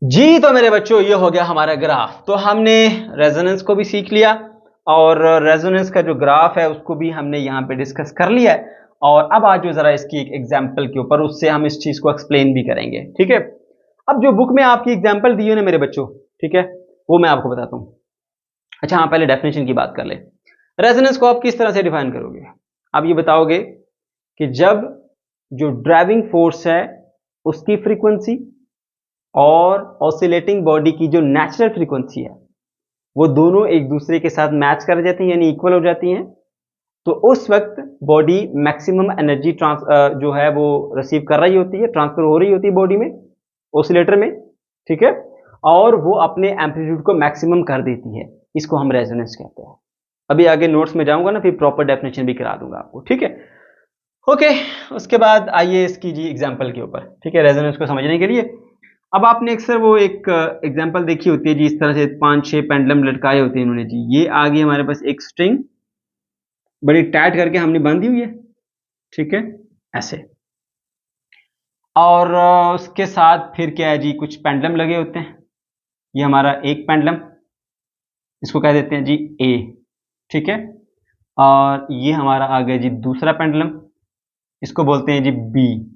जी, तो मेरे बच्चों ये हो गया हमारा ग्राफ। तो हमने रेजोनेंस को भी सीख लिया और रेजोनेंस का जो ग्राफ है उसको भी हमने यहाँ पे डिस्कस कर लिया है। और अब आज जो जरा इसकी एक एग्जांपल के ऊपर, उससे हम इस चीज को एक्सप्लेन भी करेंगे, ठीक है। अब जो बुक में आपकी एग्जांपल दी है ना मेरे बच्चों, ठीक है, वो मैं आपको बताता हूँ। अच्छा हाँ, पहले डेफिनेशन की बात कर ले। रेजोनेंस को आप किस तरह से डिफाइन करोगे? आप ये बताओगे कि जब जो ड्राइविंग फोर्स है उसकी फ्रीक्वेंसी और ऑसिलेटिंग बॉडी की जो नेचुरल फ्रीक्वेंसी है वो दोनों एक दूसरे के साथ मैच कर जाती हैं, यानी इक्वल हो जाती हैं, तो उस वक्त बॉडी मैक्सिमम एनर्जी जो है वो रिसीव कर रही होती है, ट्रांसफर हो रही होती है बॉडी में, ऑसिलेटर में, ठीक है, और वो अपने एम्पलीट्यूड को मैक्सिमम कर देती है। इसको हम रेजोनेंस कहते हैं। अभी आगे नोट्स में जाऊंगा ना, फिर प्रॉपर डेफिनेशन भी करा दूंगा आपको, ठीक है। ओके, उसके बाद आइए इसकी जी एग्जाम्पल के ऊपर, ठीक है, रेजोनेंस को समझने के लिए। अब आपने अक्सर वो एक एग्जाम्पल देखी होती है जी, इस तरह से 5-6 पेंडुलम लटकाए होते हैं इन्होंने जी। ये आ गई हमारे पास एक स्ट्रिंग, बड़ी टाइट करके हमने बांधी हुई है, ठीक है, ऐसे, और उसके साथ फिर क्या है जी, कुछ पेंडुलम लगे होते हैं। ये हमारा एक पेंडुलम, इसको कह देते हैं जी ए, ठीक है, और ये हमारा आ गया जी दूसरा पेंडुलम, इसको बोलते हैं जी बी।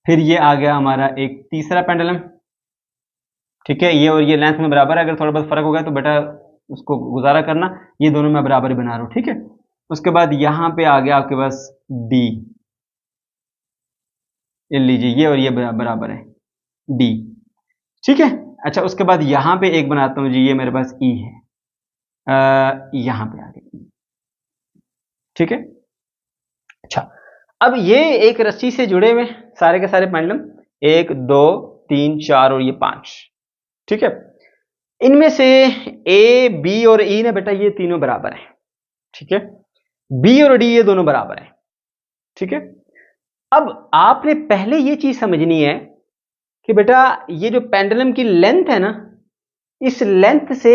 फिर ये आ गया हमारा एक तीसरा पेंडुलम, ठीक है, ये और ये लेंथ में बराबर है, अगर थोड़ा बहुत फर्क हो गया तो बेटा उसको गुजारा करना, ये दोनों मैं बराबर ही बना रहा हूं, ठीक है। उसके बाद यहां पे आ गया आपके पास डी, ये लीजिए, ये और ये बराबर है डी, ठीक है। अच्छा, उसके बाद यहां पे एक बनाता हूं जी, ये मेरे पास ई है, यहां पे आ गया, ठीक है। अच्छा, अब ये एक रस्सी से जुड़े हुए सारे के सारे पेंडुलम, 1 2 3 4 और ये 5, ठीक है। इनमें से ए बी और ई ना बेटा ये तीनों बराबर हैं, ठीक है, बी और डी ये दोनों बराबर हैं, ठीक है। अब आपने पहले ये चीज समझनी है कि बेटा ये जो पेंडुलम की लेंथ है ना, इस लेंथ से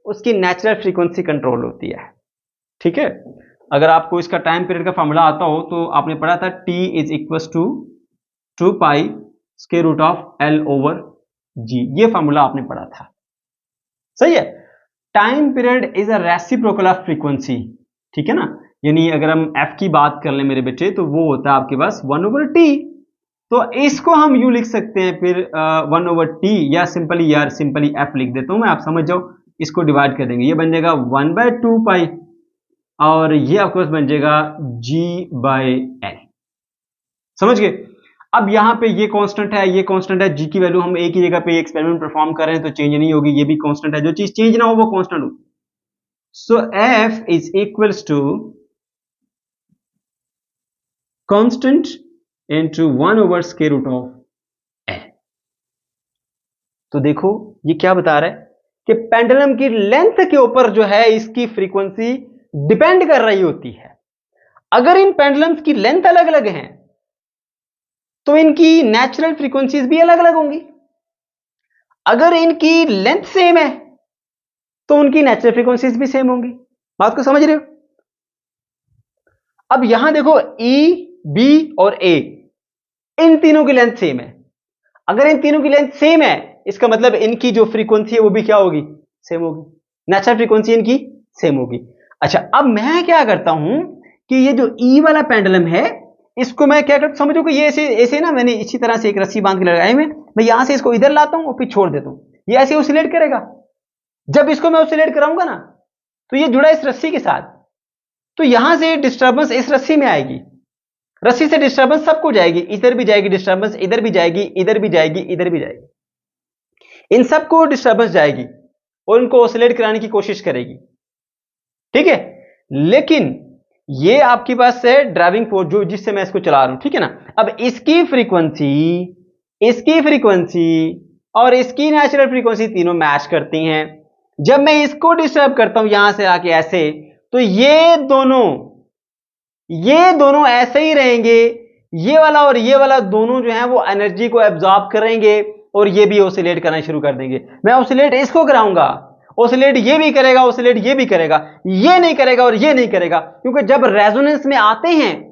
उसकी नेचुरल फ्रीक्वेंसी कंट्रोल होती है, ठीक है। अगर आपको इसका टाइम पीरियड का फॉर्मूला आता हो तो आपने पढ़ा था T is equal to 2 pi square root of L over G, ये फॉर्मूला आपने पढ़ा था, सही है। Time period is a reciprocal of frequency, ठीक है ना, यानी अगर हम F की बात कर लें मेरे बेटे तो वो होता है आपके पास 1 ओवर T, तो इसको हम यूं लिख सकते हैं फिर 1 ओवर T, या सिंपली यार सिंपली F लिख देता हूं मैं, आप समझ जाओ, इसको डिवाइड कर देंगे, ये बन जाएगा 1/2 पाई और ये आपके पास बन जाएगा G/L, समझ गए। अब यहां पे ये कांस्टेंट है, ये कांस्टेंट है, G की वैल्यू हम एक ही जगह पे एक्सपेरिमेंट परफॉर्म कर रहे हैं तो चेंज नहीं होगी, ये भी कांस्टेंट है, जो चीज चेंज ना हो वो कांस्टेंट हो। So F is equals to constant into 1 over square root of L। तो देखो ये क्या बता रहा है कि पेंडुलम की लेंथ के ऊपर जो है इसकी फ्रीक्वेंसी डिपेंड कर रही होती है। अगर इन पेंडुलम्स की लेंथ अलग अलग है तो इनकी नेचुरल फ्रीक्वेंसीज भी अलग अलग होंगी। अगर इनकी लेंथ सेम है तो उनकी नेचुरल फ्रीक्वेंसीज भी सेम होंगी। बात को समझ रहे हो? अब यहां देखो E, B और A, इन तीनों की लेंथ सेम है। अगर इन तीनों की लेंथ सेम है इसका मतलब इनकी जो फ्रीक्वेंसी है वो भी क्या होगी, सेम होगी, नेचुरल फ्रीक्वेंसी इनकी सेम होगी। अच्छा, अब मैं क्या करता हूं कि ये जो E वाला पेंडुलम है इसको मैं क्या करता हूं, समझो कि ये ऐसे ऐसे ना मैंने इसी तरह से एक रस्सी बांध के लगाए में, मैं यहां से इसको इधर लाता हूं और फिर छोड़ देता हूं, ये ऐसे ऑसिलेट करेगा। जब इसको मैं ऑसिलेट कराऊंगा ना तो ये जुड़ा इस रस्सी के साथ, तो यहां से डिस्टर्बेंस इस रस्सी में आएगी, रस्सी से डिस्टर्बेंस सबको जाएगी, इधर भी जाएगी डिस्टर्बेंस, इधर भी जाएगी, इधर भी जाएगी, इधर भी जाएगी, इन सबको डिस्टर्बेंस जाएगी और इनको ऑसिलेट कराने की कोशिश करेगी, ठीक है। लेकिन ये आपके पास है ड्राइविंग फोर्स जो जिससे मैं इसको चला रहा हूं, ठीक है ना। अब इसकी फ्रीक्वेंसी और इसकी नेचुरल फ्रीक्वेंसी तीनों मैच करती हैं। जब मैं इसको डिस्टर्ब करता हूं यहां से आके ऐसे, तो ये दोनों ऐसे ही रहेंगे, ये वाला और ये वाला दोनों जो है वो एनर्जी को एब्जॉर्ब करेंगे और ये भी ऑसिलेट करना शुरू कर देंगे। मैं ऑसिलेट इसको कराऊंगा, ऑसिलेट ये भी करेगा, ऑसिलेट ये भी करेगा, ये नहीं करेगा और ये नहीं करेगा, क्योंकि जब रेजोनेंस में आते हैं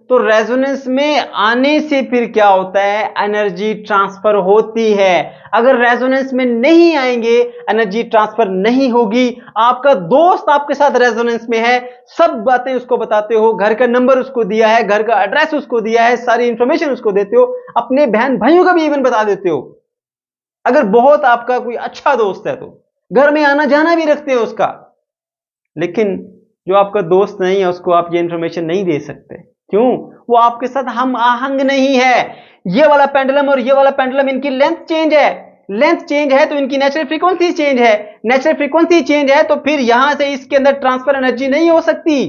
तो रेजोनेंस में आने से फिर क्या होता है, एनर्जी ट्रांसफर होती है। अगर रेजोनेंस में नहीं आएंगे एनर्जी ट्रांसफर नहीं होगी। आपका दोस्त आपके साथ रेजोनेंस में है, सब बातें उसको बताते हो, घर का नंबर उसको दिया है, घर का एड्रेस उसको दिया है, सारी इंफॉर्मेशन उसको देते हो, अपने बहन भाइयों का भी इवन बता देते हो। अगर बहुत आपका कोई अच्छा दोस्त है तो घर में आना जाना भी रखते हो उसका, लेकिन जो आपका दोस्त नहीं है उसको आप ये इंफॉर्मेशन नहीं दे सकते। क्यों? वो आपके साथ हम आहंग नहीं है। ये वाला पेंडुलम और ये वाला पेंडुलम, इनकी लेंथ चेंज है। लेंथ चेंज है तो इनकी नेचुरल फ्रीक्वेंसी चेंज है। नेचुरल फ्रीक्वेंसी चेंज है तो फिर यहां से इसके अंदर ट्रांसफर एनर्जी नहीं हो सकती।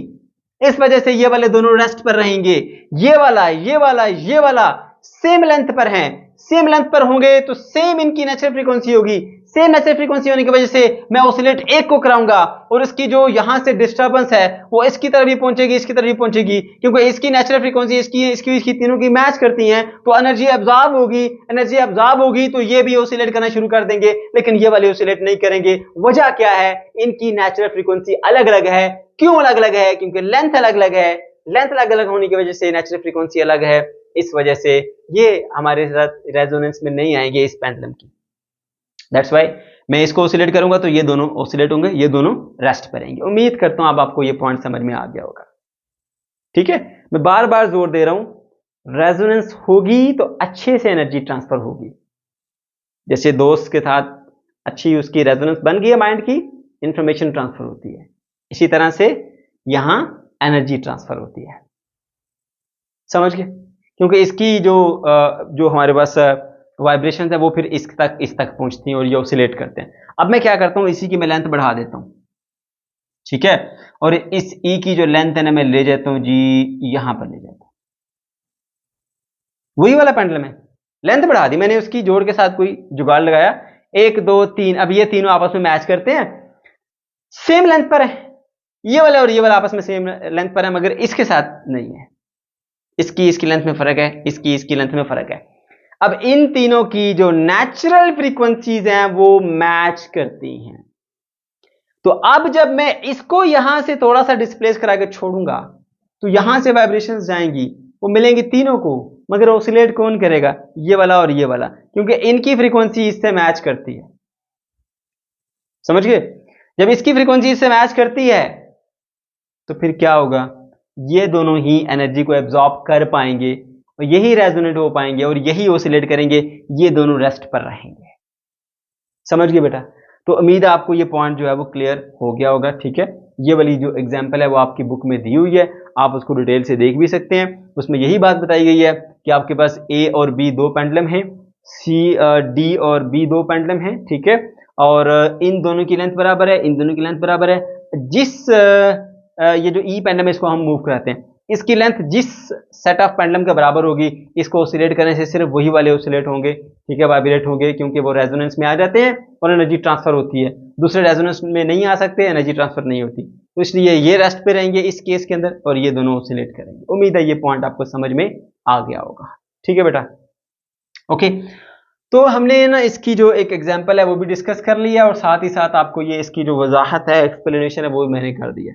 इस वजह से ये वाले दोनों रेस्ट पर रहेंगे। ये वाला, ये वाला, ये वाला सेम लेंथ पर हैं। सेम लेंथ पर होंगे तो सेम इनकी नेचुरल फ्रीक्वेंसी होगी। सेम नेचुरल फ्रीक्वेंसी होने की वजह से मैं ऑसिलेट एक को कराऊंगा और इसकी जो यहां से डिस्टर्बेंस है वो इसकी तरफ भी पहुंचेगी, इसकी तरफ भी पहुंचेगी, क्योंकि इसकी नेचुरल फ्रीक्वेंसी इसकी तीनों की मैच करती हैं। तो एनर्जी अब्जॉर्ब होगी। एनर्जी अब्जॉर्ब होगी तो ये भी ऑसिलेट करना शुरू कर देंगे, लेकिन ये वाले ऑसिलेट नहीं करेंगे। वजह क्या है? इनकी नेचुरल फ्रीक्वेंसी अलग अलग है। क्यों अलग अलग है? क्योंकि लेंथ अलग अलग है। लेंथ अलग अलग होने की वजह से नेचुरल फ्रीक्वेंसी अलग है। इस वजह से ये हमारे साथ रेजोनेंस में नहीं आएंगे इस पेंडुलम की। दैट्स व्हाई मैं इसको ऑसिलेट करूंगा तो ये दोनों ऑसिलेट होंगे, ये दोनों रेस्ट पर रहेंगे। उम्मीद करता हूं अब आपको ये पॉइंट समझ में आ गया होगा। ठीक है, मैं बार बार जोर दे रहा हूं, रेजोनेंस होगी तो अच्छे से एनर्जी ट्रांसफर होगी। जैसे दोस्त के साथ अच्छी उसकी रेजोनेंस बन गई है, माइंड की इंफॉर्मेशन ट्रांसफर होती है, इसी तरह से यहां एनर्जी ट्रांसफर होती है। समझ गए? क्योंकि इसकी जो हमारे पास वाइब्रेशन है वो फिर इस तक पहुंचती हैं और ये ऑसिलेट करते हैं। अब मैं क्या करता हूं, इसी की मैं लेंथ बढ़ा देता हूं। ठीक है, और इस ई की जो लेंथ है ना मैं ले जाता हूं जी, यहां पर ले जाता हूं। वही वाला पेंडुलम है, लेंथ बढ़ा दी मैंने, उसकी जोड़ के साथ कोई जुगाड़ लगाया, 1 2 3। अब ये तीनों आपस में मैच करते हैं, सेम लेंथ पर है। ये वाला और ये वाला आपस में सेम लेंथ पर है, मगर इसके साथ नहीं है। इसकी लेंथ में फर्क है, इसकी लेंथ में फर्क है। अब इन तीनों की जो नेचुरल फ्रीक्वेंसीज हैं वो मैच करती हैं। तो अब जब मैं इसको यहां से थोड़ा सा डिस्प्लेस करा के छोड़ूंगा तो यहां से वाइब्रेशंस जाएंगी, वो मिलेंगी तीनों को, मगर ऑसिलेट कौन करेगा? ये वाला और ये वाला, क्योंकि इनकी फ्रीक्वेंसी इससे मैच करती है। समझ गए? जब इसकी फ्रीक्वेंसी इससे मैच करती है तो फिर क्या होगा? ये दोनों ही एनर्जी को एब्जॉर्ब कर पाएंगे और यही रेजोनेट हो पाएंगे और यही ऑसिलेट करेंगे। ये दोनों रेस्ट पर रहेंगे। समझ गए बेटा? तो उम्मीद है आपको ये पॉइंट जो है वो क्लियर हो गया होगा। ठीक है, ये वाली जो एग्जांपल है वो आपकी बुक में दी हुई है, आप उसको डिटेल से देख भी सकते हैं। उसमें यही बात बताई गई है कि आपके पास ए और बी दो पेंडुलम हैं, सी डी और बी दो पेंडुलम हैं। ठीक है, और इन दोनों की लेंथ बराबर है, इन दोनों की लेंथ बराबर है। जिस ये जो ई पेंडुलम है इसको हम मूव कराते हैं, इसकी लेंथ जिस सेट ऑफ पेंडुलम के बराबर होगी इसको ऑसिलेट करने से सिर्फ वही वाले ऑसिलेट होंगे। ठीक है, वाइब्रेट होंगे, क्योंकि वो रेजोनेंस में आ जाते हैं और एनर्जी ट्रांसफर होती है। दूसरे रेजोनेंस में नहीं आ सकते, एनर्जी ट्रांसफर नहीं होती, तो इसलिए ये रेस्ट पे रहेंगे इस केस के अंदर और ये दोनों ऑसिलेट करेंगे। उम्मीद है ये पॉइंट आपको समझ में आ गया होगा। ठीक है बेटा, ओके। तो हमने ना इसकी जो एक एग्जांपल है वो भी डिस्कस कर लिया और साथ ही साथ आपको ये इसकी जो वजाहत है, एक्सप्लेनेशन है, वो मैंने कर दिया।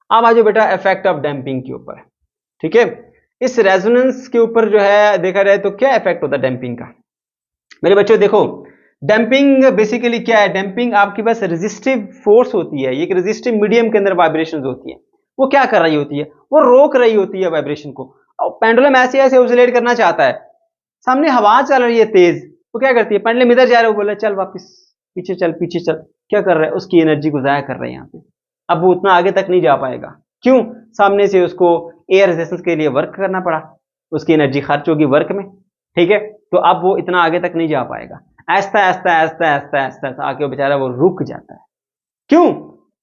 अब आ जाओ बेटा इफेक्ट ऑफ डैम्पिंग के ऊपर। ठीक है, इस रेजोनेंस के ऊपर जो है देखा जाए तो क्या इफेक्ट होता है डैम्पिंग का। मेरे बच्चों देखो, डैम्पिंग बेसिकली क्या है? डैम्पिंग आपके पास रेजिस्टिव फोर्स होती है, एक रेजिस्टिव मीडियम के अंदर वाइब्रेशंस होती है। वो क्या कर रही होती है? वो रोक रही होती है वाइब्रेशन को। और पेंडुलम ऐसे ऐसे ऑसिलेट करना चाहता है, सामने हवा चल रही है तेज, वो क्या करती है? पेंडुलम इधर जा रहा है, वो बोला चल वापस पीछे चल, पीछे चल। क्या कर रहा है? उसकी एनर्जी को जाया कर रहा है यहाँ पे। अब वो उतना आगे तक नहीं जा पाएगा। क्यों? सामने से उसको एयर रेजिस्टेंस के लिए वर्क करना पड़ा, उसकी एनर्जी खर्च होगी वर्क में। ठीक है, तो अब वो इतना आगे तक नहीं जा पाएगा। ऐसा ऐसा ऐसा ऐसा ऐसा आके बेचारा वो रुक जाता है। क्यों?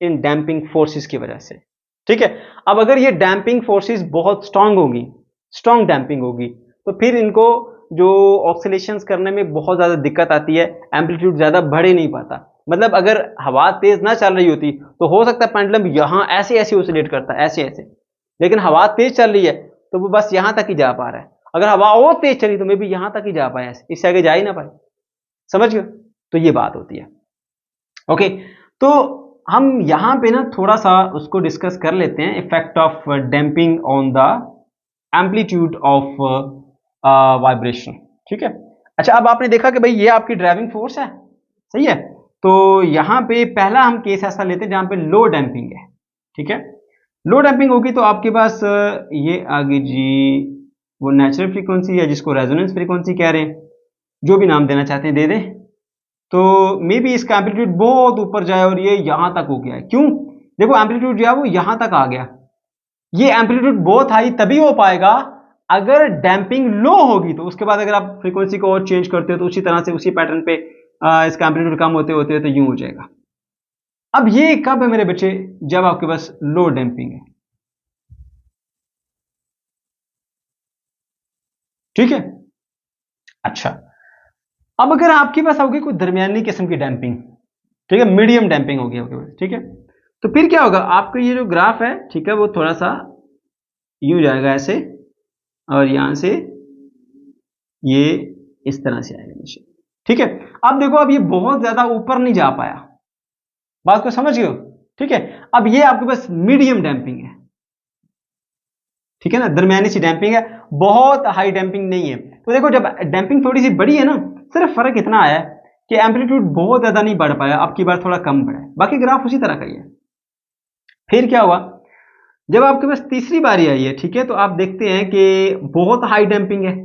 इन डैम्पिंग फोर्सेस की वजह से। ठीक है, अब अगर ये डैम्पिंग फोर्सेस बहुत स्ट्रांग होगी, स्ट्रांग डैम्पिंग होगी, तो फिर इनको जो ऑक्सीलेशंस करने में बहुत ज्यादा दिक्कत आती है, एम्पलीट्यूड ज्यादा बढ़ ही नहीं पाता। मतलब अगर हवा तेज ना चल रही होती तो हो सकता है पेंडुलम यहां ऐसे ऐसे ऑसिलेट करता है, ऐसे ऐसे, लेकिन हवा तेज चल रही है तो वो बस यहां तक ही जा पा रहा है। अगर हवा और तेज चली तो मैं भी यहां तक ही जा पाए, इससे आगे जा ही ना पाए। समझ गए? तो ये बात होती है। ओके, तो हम यहां पे ना थोड़ा सा उसको डिस्कस कर लेते हैं, effect of damping on the amplitude of vibration. ठीक है, अच्छा अब आपने देखा कि भाई ये आपकी ड्राइविंग फोर्स है, सही है। तो यहां पे पहला हम केस ऐसा लेते हैं जहां पे लो डैम्पिंग है। ठीक है, लो डैम्पिंग होगी तो आपके पास ये आगे जी वो नेचुरल फ्रीक्वेंसी है जिसको रेजोनेंस फ्रीक्वेंसी कह रहे हैं, जो भी नाम देना चाहते हैं दे दें। तो मे बी इसका एम्पलीट्यूड बहुत ऊपर जाए और ये यहां तक हो गया है। क्यों? देखो एम्पलीट्यूड जो है वो यहां तक आ गया। ये एम्पलीट्यूड बहुत हाई तभी हो पाएगा अगर डैम्पिंग लो होगी, तो उसके बाद अगर आप फ्रीक्वेंसी को और चेंज करते हो तो उसी तरह से उसी पैटर्न पे इसका एम्पलीट्यूड कम होते होते तो यूं हो जाएगा। अब ये कब है मेरे बच्चे, जब आपके पास लो डैम्पिंग है। ठीक है, अच्छा अब अगर आपके पास होगी कोई दरमियानी किस्म की डैम्पिंग, ठीक है, मीडियम डैम्पिंग होगी आपके पास, ठीक है, तो फिर क्या होगा, आपका ये जो ग्राफ है, ठीक है, वो थोड़ा सा यूं जाएगा ऐसे, और यहां से ये इस तरह से आएगा नीचे। ठीक है, अब देखो अब ये बहुत ज्यादा ऊपर नहीं जा पाया, बात को समझ गए हो। ठीक है, अब ये आपके पास मीडियम डैम्पिंग है, ठीक है ना, दरमियानी सी डैम्पिंग है, बहुत हाई डैम्पिंग नहीं है। तो देखो जब डैम्पिंग थोड़ी सी बड़ी है ना, सिर्फ फर्क इतना आया है कि एम्पलीट्यूड बहुत ज्यादा नहीं बढ़ पाया, अब की बार थोड़ा कम बढ़ा है, बाकी ग्राफ उसी तरह का ही है। फिर क्या हुआ, जब आपके पास तीसरी बारी आई है, ठीक है, तो आप देखते हैं कि बहुत हाई डैम्पिंग है,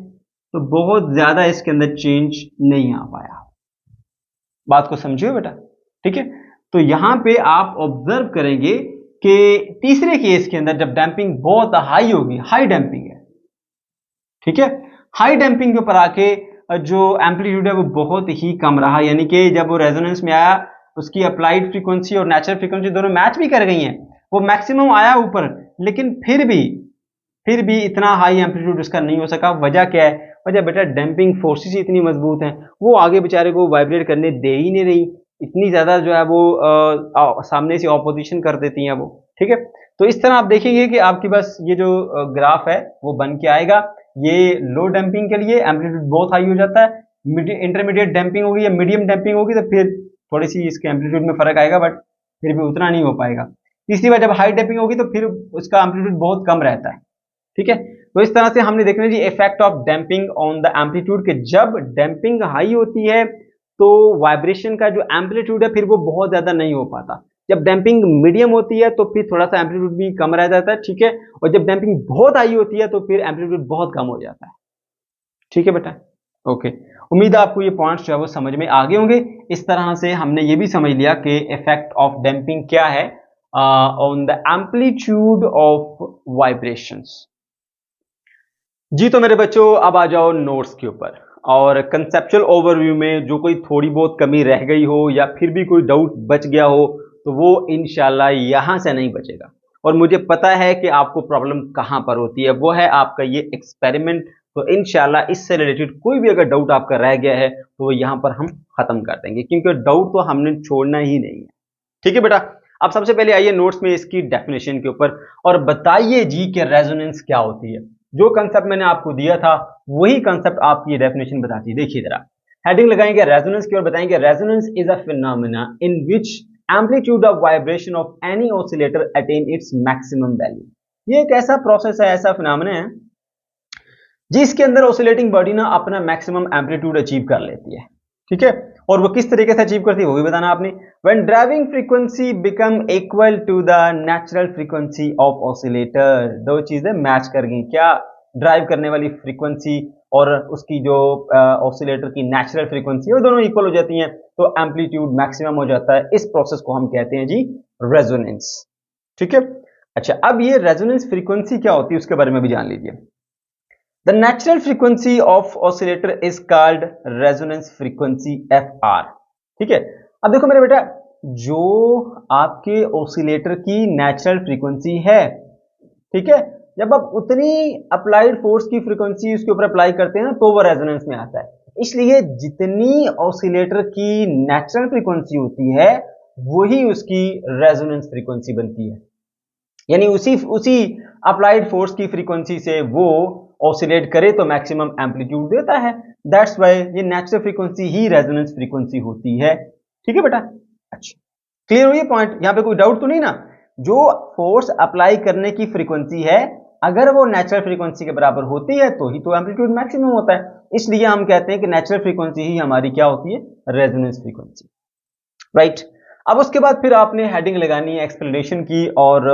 तो बहुत ज्यादा इसके अंदर चेंज नहीं आ पाया। बात को समझिए बेटा, ठीक है, तो यहां पे आप ऑब्जर्व करेंगे कि तीसरे केस के अंदर जब डैम्पिंग बहुत हाई होगी, हाई डैम्पिंग है, ठीक है, हाई डैम्पिंग के ऊपर आके जो एम्पलीट्यूड है वो बहुत ही कम रहा, यानी कि जब वो रेजोनेंस में आया उसकी अप्लाइड फ्रीक्वेंसी और नेचुरल फ्रीक्वेंसी दोनों मैच भी कर गई हैं, वो मैक्सिमम आया ऊपर, लेकिन फिर भी इतना हाई एम्पलीट्यूड उसका नहीं हो सका। वजह क्या है, वजह बेटा डैम्पिंग फोर्सेस इतनी मजबूत हैं, वो आगे बेचारे को वाइब्रेट करने दे ही नहीं रही, इतनी ज्यादा जो है वो सामने से ऑपोजिशन कर देती हैं वो। ठीक है, तो इस तरह आप देखेंगे कि आपके पास ये जो ग्राफ है वो बन के आएगा। ये लो डैम्पिंग के लिए एम्पलीट्यूड बहुत हाई हो जाता है, इंटरमीडिएट डैम्पिंग होगी या मीडियम डैम्पिंग होगी तो फिर थोड़ी सी इसके एम्पलीट्यूड में फर्क आएगा, बट फिर भी उतना नहीं हो पाएगा। तीसरी बार जब हाई डैम्पिंग होगी तो फिर उसका एम्पलीट्यूड बहुत कम रहता है। ठीक है, तो इस तरह से हमने देखना जी effect of damping on the amplitude के जब डैम्पिंग हाई होती है तो वाइब्रेशन का जो एम्पलीट्यूड है फिर वो बहुत ज्यादा नहीं हो पाता, जब डैम्पिंग मीडियम होती है तो फिर थोड़ा सा एम्पलीट्यूड भी कम रह जाता है। ठीक है, और जब डैम्पिंग बहुत हाई होती है तो फिर एम्पलीट्यूड बहुत कम हो जाता है। ठीक है बेटा, ओके, उम्मीद है आपको ये पॉइंट्स जो है वो समझ में आ गए होंगे। इस तरह से हमने ये भी समझ लिया कि इफेक्ट ऑफ डैम्पिंग क्या है on the amplitude of vibrations. जी तो मेरे बच्चों अब आ जाओ नोट्स के ऊपर, और कंसेप्चुअल ओवरव्यू में जो कोई थोड़ी बहुत कमी रह गई हो या फिर भी कोई डाउट बच गया हो तो वो इंशाल्लाह यहां से नहीं बचेगा, और मुझे पता है कि आपको प्रॉब्लम कहां पर होती है, वो है आपका ये एक्सपेरिमेंट। तो इंशाल्लाह इससे रिलेटेड कोई भी अगर डाउट आपका रह गया है तो वो यहां पर हम खत्म कर देंगे, क्योंकि डाउट तो हमने छोड़ना ही नहीं है। ठीक है बेटा, अब सबसे पहले आइए नोट्स में इसकी डेफिनेशन के ऊपर, और बताइए जी कि रेजोनेंस क्या होती है। जो कंसेप्ट मैंने आपको दिया था वही कंसेप्ट आपकी ये डेफिनेशन बताती है। देखिए जरा, हेडिंग लगाएंगे रेजोनेंस की और बताएंगे resonance is a phenomena in which amplitude of vibration of any oscillator attain its maximum value. ये एक ऐसा प्रोसेस है, ऐसा फिनोमेना है जिसके अंदर ऑसिलेटिंग बॉडी ना अपना मैक्सिमम एम्पलीट्यूड अचीव कर लेती है। ठीक है, और वो किस तरीके से अचीव करती है वो भी बताना आपने। When driving frequency become equal to the natural frequency of oscillator, दो चीजें मैच कर गई, क्या, ड्राइव करने वाली फ्रीक्वेंसी और उसकी जो ऑसिलेटर की नेचुरल फ्रीक्वेंसी वो दोनों इक्वल हो जाती हैं तो एम्पलीट्यूड मैक्सिमम हो जाता है। इस प्रोसेस को हम कहते हैं जी रेजोनेंस। ठीक है, अच्छा अब ये रेजोनेंस फ्रीक्वेंसी क्या होती है उसके बारे में भी जान लीजिए। The natural frequency of oscillator is called resonance frequency FR। ठीक है, अब देखो मेरे बेटा, जो आपके ऑसिलेटर की नेचुरल फ्रीक्वेंसी है, ठीक है, जब आप उतनी अप्लाइड फोर्स की फ्रीक्वेंसी उसके ऊपर अप्लाई करते हैं ना तो वो रेजोनेंस में आता है। इसलिए जितनी ऑसिलेटर की नेचुरल फ्रीक्वेंसी होती है वही उसकी रेजोनेंस फ्रीक्वेंसी बनती है, यानी उसी अप्लाइड फोर्स की फ्रीक्वेंसी से वो ऑसिलेट करे तो मैक्सिमम एम्पलीट्यूड देता है। दैट्स व्हाई ये नेचुरल फ्रीक्वेंसी ही रेजोनेंस फ्रीक्वेंसी होती है। ठीक है बेटा, अच्छा क्लियर हुई पॉइंट, यहां पे कोई डाउट तो नहीं ना। जो फोर्स अप्लाई करने की फ्रीक्वेंसी है अगर वो नेचुरल फ्रीक्वेंसी के बराबर होती है तो ही तो एम्पलीट्यूड मैक्सिमम होता है, इसलिए हम कहते हैं कि नेचुरल फ्रीक्वेंसी ही हमारी क्या होती है, रेजोनेंस फ्रीक्वेंसी। राइट, अब उसके बाद फिर आपने हेडिंग लगानी है एक्सप्लेनेशन की और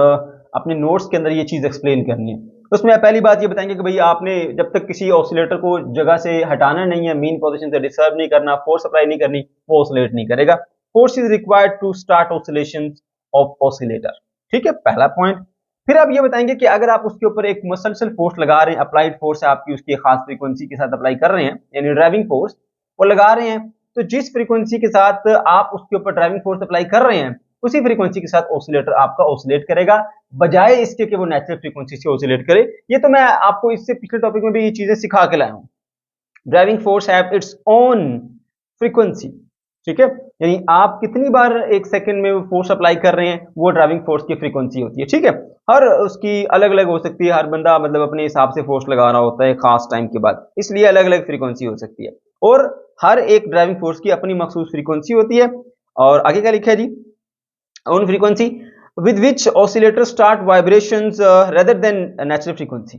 अपने नोट्स के अंदर ये चीज एक्सप्लेन करनी है। उसमें पहली बात ये बताएंगे कि भाई आपने जब तक किसी ऑसिलेटर को जगह से हटाना नहीं है, मीन पोजीशन से डिस्टर्ब नहीं करना, फोर्स अप्लाई नहीं करनी, वो ऑसिलेट नहीं करेगा। Force is required to start oscillation of oscillator. ठीक है, पहला पॉइंट। फिर आप ये बताएंगे कि अगर आप उसके ऊपर एक मसलसल फोर्स लगा रहे हैं, अप्लाइड फोर्स है आपकी उसकी खास फ्रीक्वेंसी के साथ अप्लाई कर रहे हैं, यानी ड्राइविंग फोर्स वो लगा रहे हैं, तो जिस फ्रीक्वेंसी के साथ आप उसके ऊपर ड्राइविंग फोर्स अप्लाई कर रहे हैं उसी फ्रीक्वेंसी के साथ ऑसिलेटर आपका ऑसिलेट करेगा, बजाय इसके कि वो नेचुरल फ्रीक्वेंसी से ऑसिलेट करे। ये तो मैं आपको इससे पिछले टॉपिक में भी ये चीजें सिखा के लाया हूं। Driving force have its own frequency, ठीक है, यानी आप कितनी बार एक सेकंड में फोर्स अप्लाई कर रहे हैं वो ड्राइविंग फोर्स की फ्रीक्वेंसी होती है, ठीक है। हर उसकी अलग अलग हो सकती है, हर बंदा मतलब अपने हिसाब से फोर्स लगा रहा होता है खास टाइम के बाद, इसलिए अलग अलग फ्रीक्वेंसी हो सकती है, और हर एक ड्राइविंग फोर्स की अपनी मखसूस फ्रीक्वेंसी होती है। और आगे क्या लिखा है जी, own frequency with which oscillator start vibrations rather than natural frequency,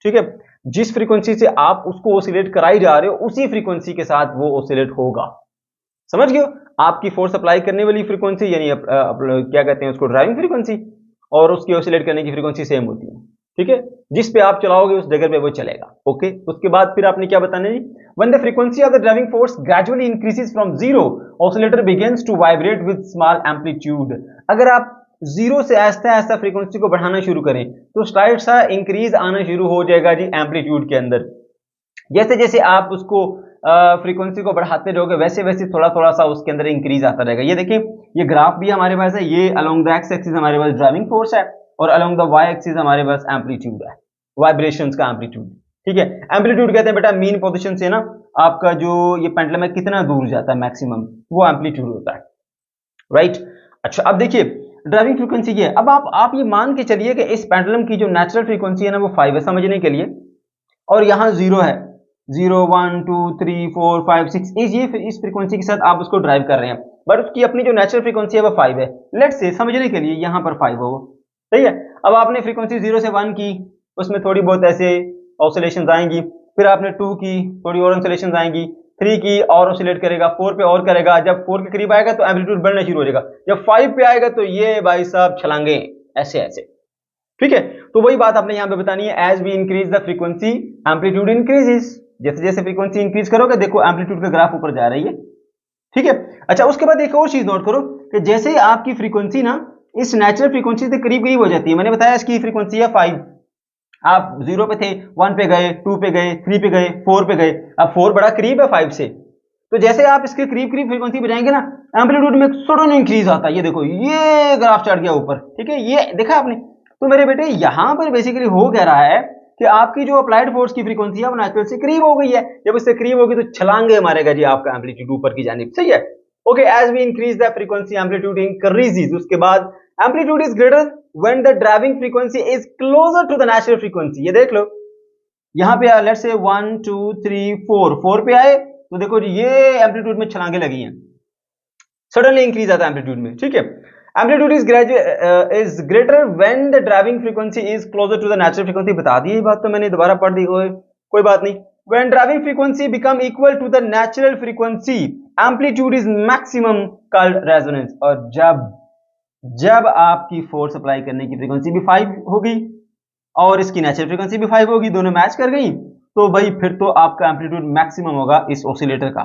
ठीक है, जिस फ्रीक्वेंसी से आप उसको ऑसिलेट कराई जा रहे हो उसी फ्रीक्वेंसी के साथ वो ऑसिलेट होगा। समझ गए? आपकी फोर्स अप्लाई करने वाली फ्रीक्वेंसी यानी क्या कहते हैं उसको, ड्राइविंग फ्रीक्वेंसी, और उसकी ऑसिलेट करने की फ्रीक्वेंसी सेम होती है, ठीक है, जिस पे आप चलाओगे उस जगह पे वो चलेगा। ओके, उसके बाद फिर आपने क्या बताना है, when the frequency of the driving force gradually increases from zero oscillator begins to vibrate with small amplitude. अगर आप जीरो से ऐसा ऐसा फ्रीक्वेंसी को बढ़ाना शुरू करें तो स्लाइड सा इंक्रीज आना शुरू हो जाएगा जी एम्पलीट्यूड के अंदर। जैसे जैसे आप उसको फ्रीक्वेंसी को बढ़ाते रहोगे वैसे वैसे थोड़ा थोड़ा सा उसके अंदर इंक्रीज आता रहेगा। ये देखिए, ये ग्राफ भी हमारे पास है, ये अलोंग द एक्स एक्सिस हमारे पास ड्राइविंग फोर्स है और अलोंग द वाई एक्सिस हमारे पास एम्पलीट्यूड है, वाइब्रेशंस का एम्पलीट्यूड, ठीक है। एम्पलीट्यूड कहते हैं बेटा मीन पोजीशन से ना आपका जो ये पेंडुलम है कितना दूर जाता है मैक्सिमम, वो एम्पलीट्यूड होता है, राइट। अच्छा, अब देखिए ड्राइविंग फ्रीक्वेंसी ये है। अब आप ये मान के चलिए कि इस पेंडुलम की जो नेचुरल फ्रीक्वेंसी है ना वो 5 है समझने के लिए, और यहाँ 0 है, 0 1 2 3 4 5 6 इस फ्रीक्वेंसी के साथ आप उसको ड्राइव कर रहे हैं, बट उसकी अपनी जो नेचुरल फ्रीक्वेंसी है वो 5 है। लेट्स से समझने के लिए यहाँ पर 5 हो, सही है। अब आपने फ्रीक्वेंसी 0 से 1 की, उसमें थोड़ी बहुत ऐसे ऑसिलेशंस आएंगी, फिर आपने 2 की, थोड़ी और ऑसिलेशंस आएंगी, 3 की और ऑसिलेट करेगा, 4 पे और करेगा, जब 4 के करीब आएगा तो एम्पलीट्यूड बढ़ना शुरू हो जाएगा, जब 5 पे आएगा तो ये भाई साहब छलांगे ऐसे ऐसे, ठीक है। तो वही बात आपने यहां पे बतानी है, as we increase the frequency amplitude increases. जैसे जैसे फ्रीक्वेंसी इंक्रीज करोगे देखो एम्पलीट्यूड का ग्राफ ऊपर जा रही है, ठीक है। अच्छा, उसके बाद एक और चीज नोट करो कि जैसे आपकी फ्रीक्वेंसी ना इस नेचुरल फ्रीक्वेंसी से करीब करीब हो जाती है, मैंने बताया इसकी फ्रीक्वेंसी है 5, आप 0 पे थे, 1 पे गए, 2 पे गए, 3 पे गए, 4 पे गए, अब 4 बड़ा करीब है 5 से, तो जैसे आप इसके करीब करीब फ्रीक्वेंसी पे जाएंगे ना एम्पलीट्यूड में सडन इंक्रीज आता है। ये देखो ये ग्राफ चढ़ गया ऊपर, ठीक है, ये देखा आपने। तो मेरे बेटे यहां पर बेसिकली हो क्या रहा है कि आपकी जो अप्लाइड फोर्स की फ्रीक्वेंसी है वो नेचुरल से करीब हो गई है, जब इससे करीब होगी तो छलांगे मारेगा जी आपका एम्पलीट्यूड ऊपर की जानिब, सही है। Okay, as we increase the frequency amplitude increases, उसके बाद amplitude is greater when the driving frequency is closer to the natural frequency. ये देख लो यहां पे लेट्स से 1 2 3 4 पे आए तो देखो जी ये एम्पलीट्यूड में छलांगे लगी हैं, सडनली इंक्रीज आता है एम्पलीट्यूड में, ठीक है। Amplitude is greater when the driving frequency is closer to the natural frequency. बता दी ये बात तो मैंने, दोबारा पढ़ दी, कोई बात नहीं। When driving frequency become equal to the natural frequency amplitude is maximum called resonance. और जब आपकी फोर्स अप्लाई करने की फ्रीक्वेंसी भी 5 होगी और इसकी नेचुरल फ्रीक्वेंसी भी 5 होगी, दोनों मैच कर गई, तो भाई फिर तो आपका एम्पलीट्यूड मैक्सिमम होगा इस ऑसिलेटर का,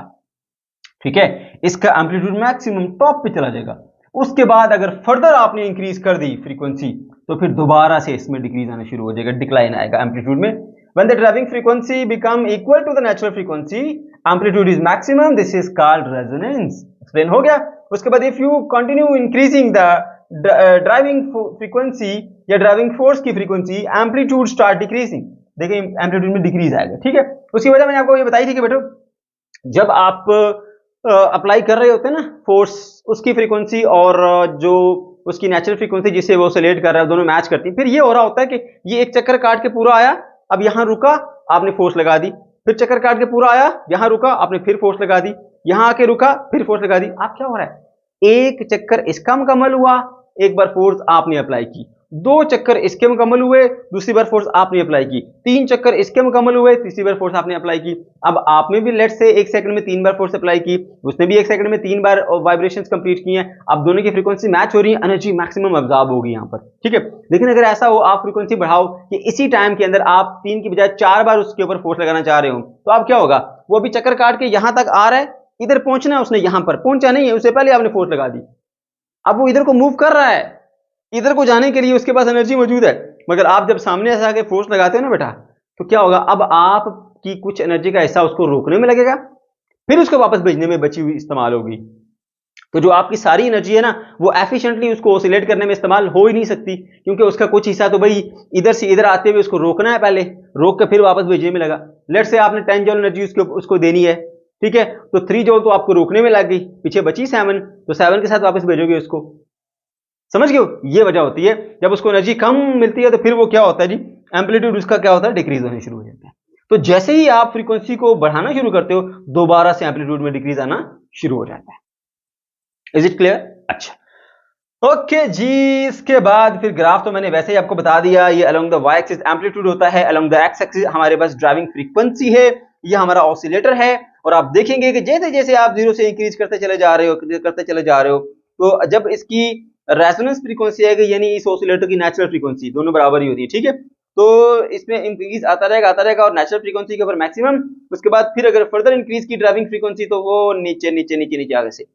ठीक है, इसका एम्पलीट्यूड मैक्सिमम टॉप पे चला जाएगा। उसके बाद अगर फर्दर आपने इंक्रीज कर दी फ्रीक्वेंसी तो फिर दोबारा से इसमें डिक्रीज आना शुरू हो जाएगा, डिक्लाइन आएगा एम्पलीट्यूड में। When the driving frequency become equal to the natural frequency amplitude is maximum, this is called resonance. Explain हो गया। उसके बाद if you continue increasing the driving frequency या ड्राइविंग फोर्स की फ्रीक्वेंसी, एम्पलीट्यूड स्टार्ट डिक्रीजिंग, देखिए amplitude में decrease आएगा, ठीक है। उसकी वजह मैंने आपको ये बताई थी कि बेटो जब आप अप्लाई कर रहे होते हैं ना फोर्स, उसकी फ्रीक्वेंसी और जो उसकी नेचुरल फ्रीक्वेंसी जिससे वो ऑसिलेट कर रहा है दोनों मैच करती है, फिर ये हो रहा होता है कि ये एक चक्कर काट के पूरा आया, अब यहां रुका आपने फोर्स लगा दी, फिर चक्कर काट के पूरा आया, यहां रुका आपने फिर फोर्स लगा दी, यहां आके रुका फिर फोर्स लगा दी। आप क्या हो रहा है, एक चक्कर इसका मुकम्मल हुआ, एक बार फोर्स आपने अप्लाई की, 2 चक्कर इसके मुकम्मल हुए, दूसरी बार फोर्स आपने अप्लाई की, 3 चक्कर इसके मुकम्मल हुए, तीसरी बार फोर्स आपने अप्लाई की। अब आपने भी लेट्स से 1 सेकंड में 3 बार फोर्स अप्लाई की, उसने भी 1 सेकंड में 3 बार वाइब्रेशंस कंप्लीट की हैं, अब दोनों की फ्रीक्वेंसी मैच हो रही है, एनर्जी मैक्सिमम अब्जॉर्ब होगी यहां पर, ठीक है। लेकिन अगर ऐसा हो आप फ्रीक्वेंसी बढ़ाओ कि इसी टाइम के अंदर आप 3 की बजाय 4 बार उसके ऊपर फोर्स लगाना चाह रहे हो, तो अब क्या होगा, वो अभी चक्कर काट के यहां तक आ रहा है, इधर पहुंचना है उसने, यहां पर पहुंचा नहीं है, उससे पहले आपने फोर्स लगा दी, अब वो इधर को मूव कर रहा है, इधर को जाने के लिए उसके पास एनर्जी मौजूद है, मगर आप जब सामने से आके फोर्स लगाते हो ना बेटा, तो क्या होगा, अब आपकी कुछ एनर्जी का हिस्सा उसको रोकने में लगेगा, फिर उसको वापस भेजने में बची हुई इस्तेमाल होगी। तो जो आपकी सारी एनर्जी है ना, वो एफिशिएंटली उसको ऑसिलेट करने में इस्तेमाल हो ही नहीं सकती, क्योंकि उसका कुछ हिस्सा तो भाई इधर से इधर आते हुए उसको रोकना है, पहले रोक के फिर वापस भेजने में लगा। लेट्स से आपने 10 जूल एनर्जी उसको देनी है, ठीक है, तो 3 जूल तो आपको रोकने में लग गई, पीछे बची 7, तो 7 के साथ वापस भेजोगे उसको। समझ गए हो, ये वजह होती है। जब उसको एनर्जी कम मिलती है तो फिर वो क्या होता है जी, एम्पलीट्यूड उसका क्या होता है, डिक्रीज होने शुरू हो जाता है। तो जैसे ही आप फ्रीक्वेंसी को बढ़ाना शुरू करते हो, दोबारा से एम्पलीट्यूड में डिक्रीज आना शुरू हो जाता है। Is it clear? अच्छा, ओके जी। इसके बाद फिर ग्राफ तो मैंने वैसे ही आपको बता दिया, ये along the y axis amplitude होता है, अलोंग द एक्स एक्सिस हमारे पास ड्राइविंग फ्रीक्वेंसी है, ये हमारा ऑसिलेटर है। और आप देखेंगे कि जैसे जैसे आप 0 से इंक्रीज करते चले जा रहे हो, तो जब इसकी रेजोनेंस फ्रीक्वेंसी आएगी, यानी इस ऑसिलेटर की नेचुरल फ्रीक्वेंसी, दोनों बराबर ही होती है, ठीक है, तो इसमें इंक्रीज आता रहेगा और नेचुरल फ्रीक्वेंसी के ऊपर मैक्सिमम, उसके बाद फिर अगर फर्दर इंक्रीज की ड्राइविंग फ्रीक्वेंसी तो वो नीचे नीचे नीचे नीचे आगे से।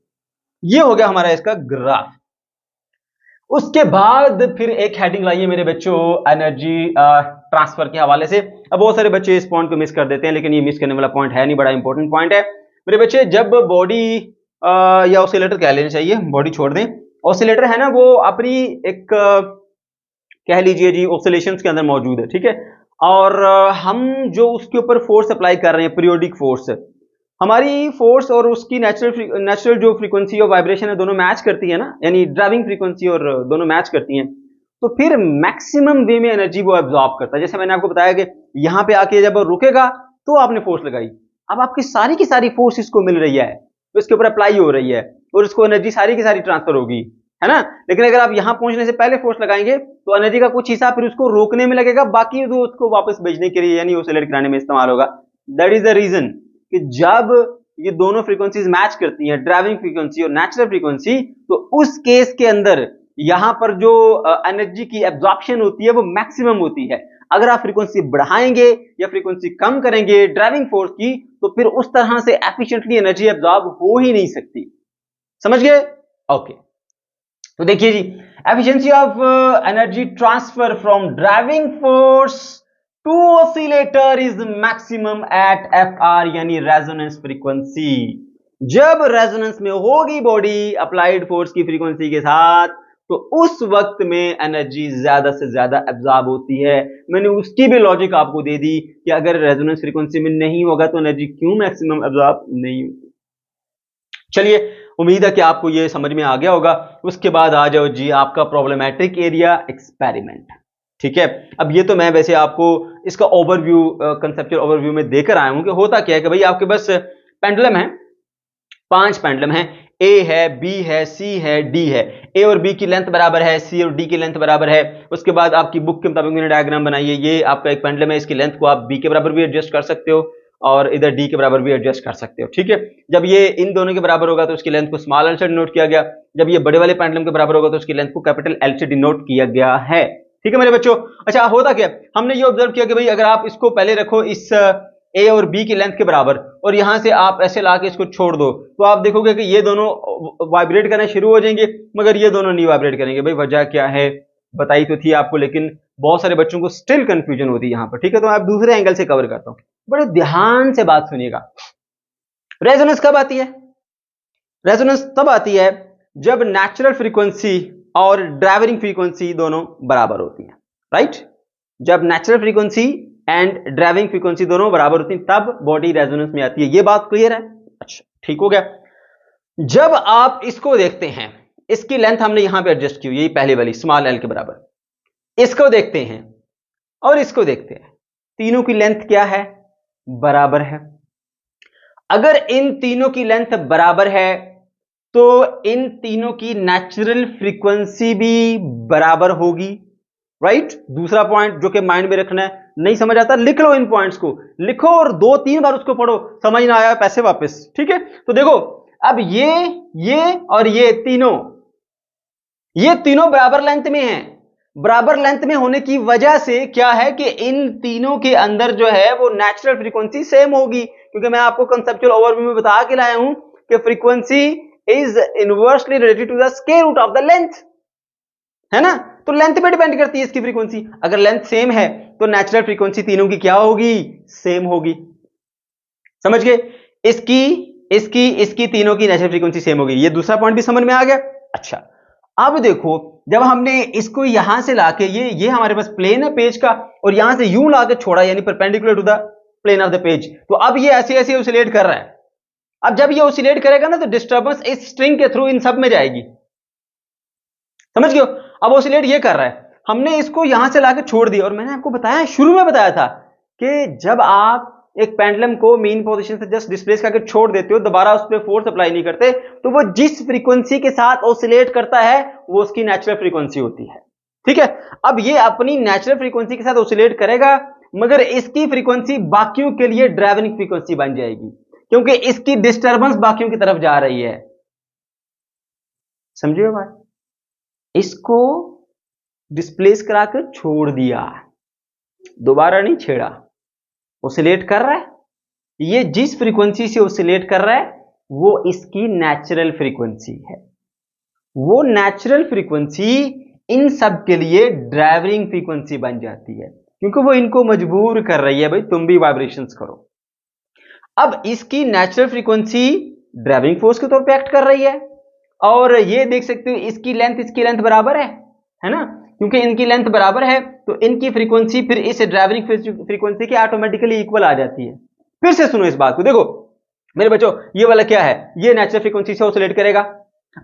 ये हो गया हमारा इसका ग्राफ। उसके बाद फिर एक हेडिंग लाइए मेरे बच्चों, एनर्जी ट्रांसफर के हवाले से। अब बहुत सारे बच्चे इस पॉइंट को मिस कर देते हैं, लेकिन ये मिस करने वाला पॉइंट है नहीं, बड़ा इंपॉर्टेंट पॉइंट है मेरे बच्चे। जब बॉडी या ऑसिलेटर कह लेना चाहिए, बॉडी छोड़ दें, ऑसिलेटर है ना, वो अपनी एक कह लीजिए जी ऑसिलेशंस के अंदर मौजूद है, ठीक है, और हम जो उसके ऊपर फोर्स अप्लाई कर रहे हैं, पीरियोडिक फोर्स, हमारी फोर्स और उसकी नेचुरल जो फ्रीक्वेंसी और वाइब्रेशन है, दोनों मैच करती है ना, यानी ड्राइविंग फ्रीक्वेंसी और दोनों मैच करती हैं, तो फिर मैक्सिमम वे में एनर्जी वो एब्जॉर्ब करता है। जैसे मैंने आपको बताया कि यहां पे आके जब रुकेगा तो आपने फोर्स लगाई, अब आपकी सारी की सारी फोर्स इसको मिल रही है, तो इसके ऊपर अप्लाई हो रही है और इसको एनर्जी सारी की सारी ट्रांसफर होगी, है ना। लेकिन अगर आप यहां पहुंचने से पहले फोर्स लगाएंगे तो एनर्जी का कुछ हिस्सा फिर उसको रोकने में लगेगा, बाकी तो उसको वापस भेजने के लिए यानी ऑसिलेट कराने में इस्तेमाल होगा। दैट इज द रीजन कि जब ये दोनों फ्रीक्वेंसीज मैच करती हैं, ड्राइविंग फ्रीक्वेंसी और नेचुरल फ्रीक्वेंसी, तो उस केस के अंदर यहां पर जो एनर्जी की एब्जॉर्प्शन होती है वो मैक्सिमम होती है। अगर आप फ्रीक्वेंसी बढ़ाएंगे या फ्रीक्वेंसी कम करेंगे ड्राइविंग फोर्स की, तो फिर उस तरह से एफिशिएंटली एनर्जी एब्जॉर्ब हो ही नहीं सकती। समझ गए? ओके, तो देखिए जी, efficiency of energy transfer from driving force to oscillator is maximum at FR, यानी रेजोनेंस फ्रीक्वेंसी। जब रेजोनेंस में होगी बॉडी अप्लाइड फोर्स की फ्रीक्वेंसी के साथ, तो उस वक्त में एनर्जी ज्यादा से ज्यादा एब्जॉर्ब होती है। मैंने उसकी भी लॉजिक आपको दे दी कि अगर रेजोनेंस फ्रीक्वेंसी में नहीं होगा तो एनर्जी क्यों मैक्सिमम एब्जॉर्ब नहीं होगी। चलिए, उम्मीद है कि आपको ये समझ में आ गया होगा। उसके बाद आ जाओ जी आपका प्रॉब्लमैटिक एरिया एक्सपेरिमेंट, ठीक है। अब ये तो मैं वैसे आपको इसका ओवरव्यू, कंसेप्चुअल ओवरव्यू में देकर आया हूं कि होता क्या है कि भाई आपके पास पेंडुलम है, 5 पेंडुलम है, ए है, बी है, सी है, डी है। ए और बी की लेंथ बराबर है, सी और डी की लेंथ बराबर है। उसके बाद आपकी बुक के मुताबिक मैंने डायग्राम बनाई है, ये आपका एक पेंडुलम है, इसकी लेंथ को आप बी के बराबर भी एडजस्ट कर सकते हो और इधर डी के बराबर भी एडजस्ट कर सकते हो, ठीक है। जब ये इन दोनों के बराबर होगा तो उसकी लेंथ को स्मॉल एल से डिनोट किया गया, जब ये बड़े वाले पेंडुलम के बराबर होगा तो उसकी लेंथ को कैपिटल एल से डिनोट किया गया है, ठीक है मेरे बच्चों। अच्छा, होता क्या, हमने ये ऑब्जर्व किया कि भाई अगर आप इसको पहले रखो इस ए और बी की लेंथ के बराबर और यहां से आप ऐसे लाके इसको छोड़ दो, तो आप देखोगे कि ये दोनों वाइब्रेट करना शुरू हो जाएंगे, मगर ये दोनों नहीं वाइब्रेट करेंगे। भाई वजह क्या है बताई तो थी आपको, लेकिन बहुत सारे बच्चों को स्टिल कंफ्यूजन होती है यहां पर, ठीक है। तो आप दूसरे एंगल से कवर करता हूं, बड़े ध्यान से बात सुनिएगा। रेजोनेंस कब आती है? रेजोनेंस तब आती है जब नेचुरल फ्रीक्वेंसी और ड्राइविंग फ्रीक्वेंसी दोनों बराबर होती हैं, राइट। जब natural frequency and driving frequency दोनों बराबर होती हैं तब बॉडी रेजोनेंस में आती है। ये बात क्लियर है? अच्छा, ठीक हो गया। जब आप इसको देखते हैं, इसकी लेंथ हमने यहां पे एडजस्ट की हुई, यही पहले वाली स्मॉल एल के बराबर। इसको देखते हैं और इसको देखते हैं, तीनों की लेंथ क्या है? बराबर है। अगर इन तीनों की लेंथ बराबर है तो इन तीनों की नेचुरल फ्रीक्वेंसी भी बराबर होगी, राइट। दूसरा पॉइंट जो कि माइंड में रखना है, नहीं समझ आता लिख लो, इन पॉइंट्स को लिखो और 2-3 बार उसको पढ़ो, समझ ना आया पैसे वापस, ठीक है। तो देखो, अब ये और ये तीनों बराबर लेंथ में हैं। बराबर लेंथ में होने की वजह से क्या है कि इन तीनों के अंदर जो है वो नेचुरल फ्रीक्वेंसी सेम होगी, क्योंकि मैं आपको कंसेप्चुअल ओवरव्यू में बता के लाया हूं कि frequency is inversely related to the square root of the length. है ना। तो लेंथ पे डिपेंड करती है इसकी फ्रीक्वेंसी। अगर लेंथ सेम है तो नेचुरल फ्रीक्वेंसी तीनों की क्या होगी, सेम होगी। समझ गए, इसकी इसकी इसकी तीनों की नेचुरल फ्रीक्वेंसी सेम होगी। ये दूसरा पॉइंट भी समझ में आ गया। अच्छा, अब देखो, जब हमने इसको यहां से लाके, ये हमारे पास प्लेन है पेज का, और यहां से यूं लाके छोड़ा, यानी perpendicular to the plane of the page, तो अब ये ऐसे ऐसे ऑसिलेट कर रहा है। अब जब ये ऑसिलेट करेगा ना, तो डिस्टर्बेंस इस स्ट्रिंग के थ्रू इन सब में जाएगी। समझ गए। अब ऑसिलेट ये कर रहा है, हमने इसको यहां से लाके छोड़ दिया, और मैंने आपको बताया, शुरू में बताया था कि जब आप एक पेंडुलम को मीन पोजीशन से जस्ट डिस्प्लेस करके छोड़ देते हो, दोबारा उस पर फोर्स अप्लाई नहीं करते, तो वो जिस फ्रीक्वेंसी के साथ ऑसिलेट करता है वो उसकी नेचुरल फ्रीक्वेंसी होती है। ठीक है। अब ये अपनी नेचुरल फ्रीक्वेंसी के साथ ऑसिलेट करेगा, मगर इसकी फ्रीक्वेंसी बाकियों के लिए ड्राइविंग फ्रीक्वेंसी बन जाएगी, क्योंकि इसकी डिस्टर्बेंस बाकियों की तरफ जा रही है। समझिए बात, इसको डिस्प्लेस कराकर छोड़ दिया, दोबारा नहीं छेड़ा, ऑसिलेट कर रहा है। ये जिस फ्रीक्वेंसी से ऑसिलेट कर रहा है वो इसकी नेचुरल फ्रीक्वेंसी है। वो नेचुरल फ्रीक्वेंसी इन सब के लिए ड्राइविंग फ्रीक्वेंसी बन जाती है, क्योंकि वो इनको मजबूर कर रही है, भाई तुम भी वाइब्रेशंस करो। अब इसकी नेचुरल फ्रीक्वेंसी ड्राइविंग फोर्स के तौर पे एक्ट कर रही है, और ये देख सकते हो इसकी लेंथ बराबर है ना, क्योंकि इनकी लेंथ बराबर है तो इनकी फ्रीक्वेंसी फिर इस ड्राइविंग फ्रीक्वेंसी के ऑटोमेटिकली इक्वल आ जाती है। फिर से सुनो इस बात को, देखो मेरे बच्चों, ये वाला क्या है, ये नेचुरल फ्रीक्वेंसी से ऑसिलेट करेगा।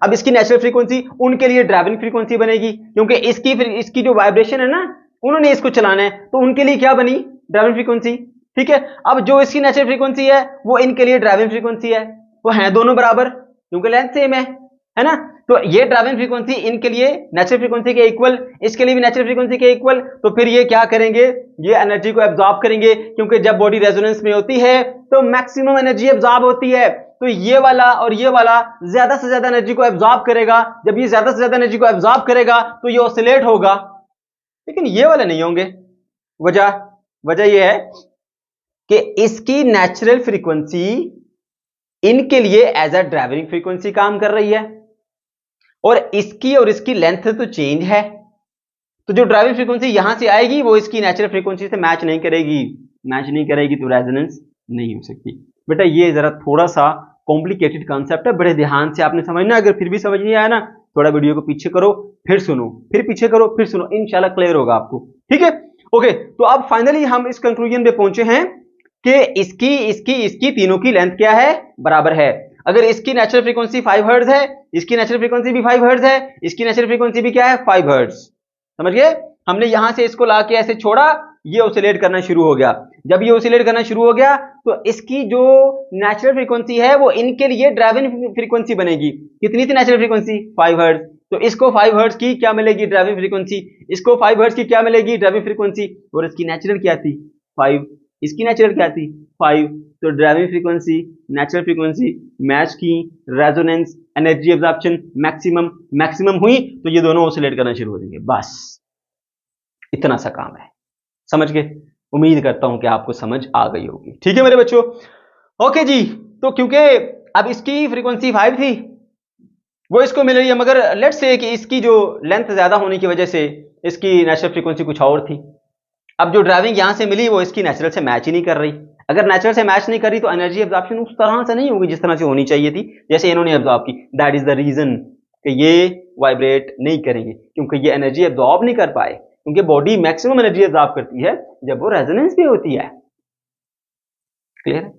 अब इसकी नेचुरल फ्रीक्वेंसी उनके लिए ड्राइविंग फ्रीक्वेंसी बनेगी, क्योंकि इसकी जो वाइब्रेशन है ना, उन्होंने इसको चलाना है, तो उनके लिए क्या बनी, ड्राइविंग फ्रीक्वेंसी। ठीक है। अब जो इसकी नेचुरल फ्रीक्वेंसी है वो इनके लिए ड्राइविंग फ्रीक्वेंसी है, वो है दोनों बराबर, क्योंकि लेंथ सेम है ना। तो ये ड्राइविंग फ्रीक्वेंसी इनके लिए नेचुरल फ्रीक्वेंसी के इक्वल, इसके लिए भी नेचुरल फ्रीक्वेंसी के इक्वल, तो फिर ये क्या करेंगे, ये एनर्जी को एब्जॉर्ब करेंगे, क्योंकि जब बॉडी रेजोनेंस में होती है तो मैक्सिमम एनर्जी एब्जॉर्ब होती है। तो ये वाला और ये वाला ज्यादा से ज्यादा एनर्जी को एब्जॉर्ब करेगा। जब ये ज्यादा से ज्यादा एनर्जी को एब्जॉर्ब करेगा तो ये ऑसिलेट होगा, लेकिन ये वाले नहीं होंगे। वजह यह है कि इसकी नेचुरल फ्रीक्वेंसी इनके लिए एज अ ड्राइविंग फ्रीक्वेंसी काम कर रही है, और इसकी और इसकी लेंथ तो चेंज है, तो जो ड्राइविंग फ्रीक्वेंसी यहां से आएगी वो इसकी नेचुरल फ्रीक्वेंसी से मैच नहीं करेगी, तो रेजोनेंस नहीं हो सकती। बेटा ये जरा थोड़ा सा कॉम्प्लिकेटेड कॉन्सेप्ट है, बड़े ध्यान से आपने समझना। अगर फिर भी समझ नहीं आया ना, थोड़ा वीडियो को पीछे करो, फिर सुनो, फिर पीछे करो, फिर सुनो, इंशाल्लाह क्लियर होगा आपको। ठीक है, ओके। तो अब फाइनली हम इस कंक्लूजन पे पहुंचे हैं कि इसकी तीनों की लेंथ क्या है, बराबर है। अगर इसकी नेचुरल फ्रीक्वेंसी 5 हर्ट्ज है, इसकी नेचुरल फ्रीक्वेंसी भी 5 हर्ट्ज है, इसकी नेचुरल फ्रीक्वेंसी भी क्या है, 5 हर्ट्ज। समझ गए। हमने यहां से इसको लाके ऐसे छोड़ा, ये ऑसिलेट करना शुरू हो गया। जब ये ऑसिलेट करना शुरू हो गया तो इसकी जो नेचुरल फ्रीक्वेंसी है वो इनके लिए ड्राइविंग फ्रीक्वेंसी बनेगी। कितनी थी नेचुरल फ्रीक्वेंसी, 5 हर्ट्ज। तो इसको 5 हर्ट्ज की क्या मिलेगी, ड्राइविंग फ्रीक्वेंसी। इसको 5 हर्ट्ज की क्या मिलेगी, ड्राइविंग फ्रीक्वेंसी। और इसकी नेचुरल क्या थी, 5। इसकी नेचुरल क्या थी, 5। तो driving frequency, natural frequency match की, रेजोनेंस, एनर्जी एब्जॉर्प्शन मैक्सिमम हुई, तो ये दोनों ऑसिलेट करना शुरू हो जाएंगे। बस इतना सा काम है। समझ गए। उम्मीद करता हूं कि आपको समझ आ गई होगी। ठीक है मेरे बच्चों, ओके जी। तो क्योंकि अब इसकी फ्रीक्वेंसी 5 थी, वो इसको मिल रही है, मगर लेट्स से कि इसकी जो लेंथ ज्यादा होने की वजह से इसकी नेचुरल फ्रीक्वेंसी कुछ और थी। अब जो ड्राइविंग यहां से मिली वो इसकी नेचुरल से मैच ही नहीं कर रही। अगर नेचुरल से मैच नहीं कर रही तो एनर्जी एब्जॉर्प्शन उस तरह से नहीं होगी जिस तरह से होनी चाहिए थी, जैसे इन्होंने एब्जॉर्ब की। दैट इज द रीजन कि ये वाइब्रेट नहीं करेंगे, क्योंकि ये एनर्जी एब्जॉर्ब नहीं कर पाए, क्योंकि बॉडी मैक्सिमम एनर्जी एब्जॉर्ब करती है जब वो रेजोनेंस भी होती है। क्लियर है।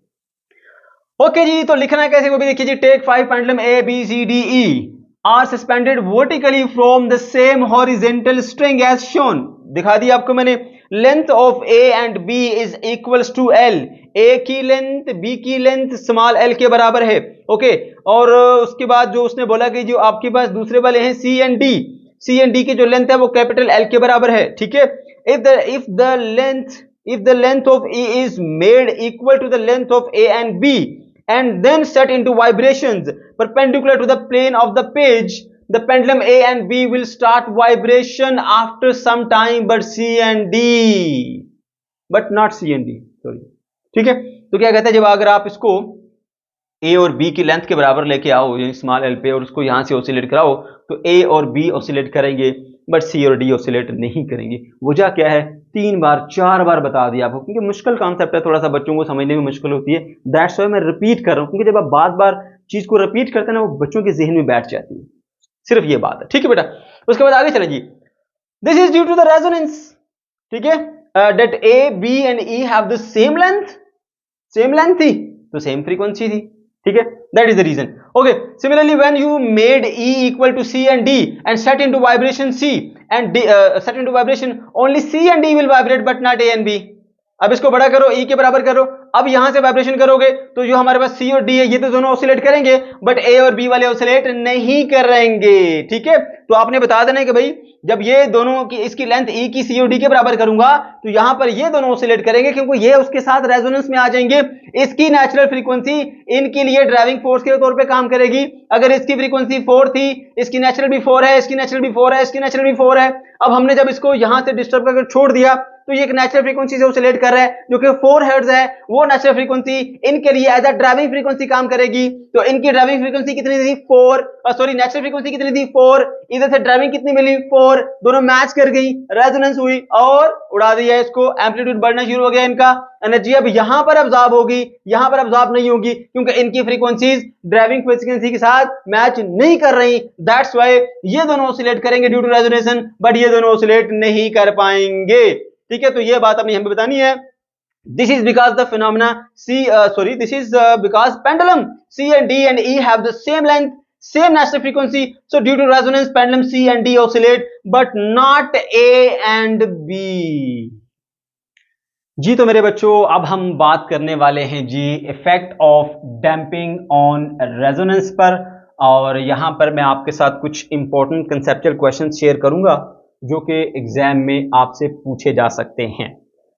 ओके जी, तो लिखना कैसे वो भी देखिए जी। Take 5 pendulum A B C D E are suspended vertically from the same horizontal string as shown. दिखा दी आपको मैंने। Length of A and B is equals to L. A की लेंथ बी की लेंथ स्मॉल एल के बराबर है। Okay. और उसके बाद जो उसने बोला कि जो आपके पास दूसरे वाले हैं सी एंड डी की जो लेंथ है वो कैपिटल एल के बराबर है। ठीक है। If the length of A is made equal to the length of A and B and then set into vibrations perpendicular to the plane of the page, the pendulum A and B will start vibration after some time, but not C and D, sorry। ठीक है। तो क्या कहता है, जब अगर आप इसको A और B की लेंथ के बराबर लेके आओ, यानी स्मॉल एल पे, और उसको यहां से ऑसिलेट कराओ, तो A और B ऑसिलेट करेंगे। बट सी और डी ऑसिलेट नहीं करेंगी। वजह क्या है? 3 बार 4 बार बता दिया आपको, क्योंकि मुश्किल कॉन्सेप्ट है, थोड़ा सा बच्चों को समझने में मुश्किल होती है। दैट्स व्हाई मैं रिपीट कर रहा हूं, क्योंकि जब आप बार बार चीज को रिपीट करते हैं ना, वो बच्चों के जहन में बैठ जाती है। सिर्फ ये बात है, ठीक है बेटा। उसके बाद आगे चलें जी। This is due to the resonance, ठीक है, that A B and E have the same length थी, तो सेम फ्रीक्वेंसी थी, ठीक है, that is the reason. Okay, similarly when you made E equal to C and D and set into vibration C and D, set into vibration only C and D will vibrate but not A and B। अब इसको बड़ा करो, E के बराबर करो। अब यहां से वाइब्रेशन करोगे तो जो हमारे पास C और D है ये तो दोनों ऑसिलेट करेंगे, बट A और B वाले ऑसिलेट नहीं करेंगे, ठीक है। तो आपने बता देना है कि भाई जब ये दोनों की इसकी लेंथ E की C और D के बराबर करूंगा तो यहां पर ये दोनों ऑसिलेट करेंगे, क्योंकि ये उसके साथ रेजोनेंस में आ जाएंगे। इसकी नेचुरल फ्रीक्वेंसी इनके लिए ड्राइविंग फोर्स के तौर पे काम करेगी। अगर इसकी फ्रीक्वेंसी 4 थी, इसकी नेचुरल भी 4 है, इसकी नेचुरल भी 4 है, इसकी नेचुरल भी 4 है। अब हमने जब इसको यहां से डिस्टर्ब करके छोड़ दिया तो ये एक नेचुरल फ्रीक्वेंसी से ऑसिलेट कर रहा है जो कि 4 हर्ट्ज है। वो नेचुरल फ्रीक्वेंसी इनके लिए एज अ ड्राइविंग फ्रीक्वेंसी काम करेगी। तो इनकी ड्राइविंग फ्रीक्वेंसी कितनी थी? 4, सॉरी नेचुरल फ्रीक्वेंसी कितनी थी? 4। इधर से ड्राइविंग कितनी मिली? 4। दोनों मैच कर गई, रेजोनेंस हुई और उड़ा दिया इसको, एम्पलीट्यूड बढ़ना शुरू हो गया इनका। एनर्जी अब यहां पर अब्सॉर्ब होगी, यहां पर अब्सॉर्ब नहीं होगी, क्योंकि इनकी फ्रीक्वेंसीज ड्राइविंग फ्रीक्वेंसी के साथ मैच नहीं कर रही। दैट्स व्हाई ये दोनों ऑसिलेट करेंगे ड्यू टू रेजोनेशन, बट ये दोनों ऑसिलेट नहीं कर पाएंगे, ठीक है। तो ये बात अपनी हमें बतानी है। This is because the phenomena this is because pendulum C and D and E have the same length, same natural frequency. So due to resonance, pendulum C and D oscillate, but not A and B. जी तो मेरे बच्चों, अब हम बात करने वाले हैं जी effect of damping on resonance पर, और यहां पर मैं आपके साथ कुछ इंपॉर्टेंट कंसेप्चुअल क्वेश्चन शेयर करूंगा जो कि एग्जाम में आपसे पूछे जा सकते हैं।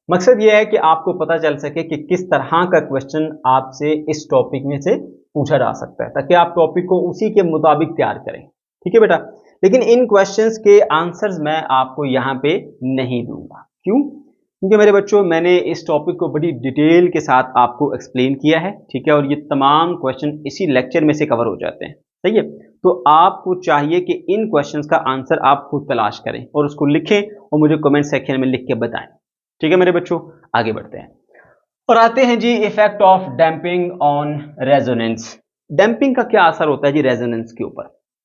मकसद यह है कि आपको पता चल सके कि किस तरह का क्वेश्चन आपसे इस टॉपिक में से पूछा जा सकता है, ताकि आप टॉपिक को उसी के मुताबिक तैयार करें, ठीक है बेटा। लेकिन इन क्वेश्चंस के आंसर्स मैं आपको यहाँ पे नहीं दूंगा। क्यों? क्योंकि मेरे बच्चों मैंने इस टॉपिक को बड़ी डिटेल के साथ आपको एक्सप्लेन किया है, ठीक है, और ये तमाम क्वेश्चन इसी लेक्चर में से कवर हो जाते हैं, सही है। तो आपको चाहिए कि इन क्वेश्चंस का आंसर आप खुद तलाश करें और उसको लिखें और मुझे कमेंट सेक्शन में लिख के बताएं, ठीक है मेरे बच्चों। आगे बढ़ते हैं और आते हैं जी effect of damping on resonance. Damping का क्या असर होता है जी रेजोनेंस के ऊपर?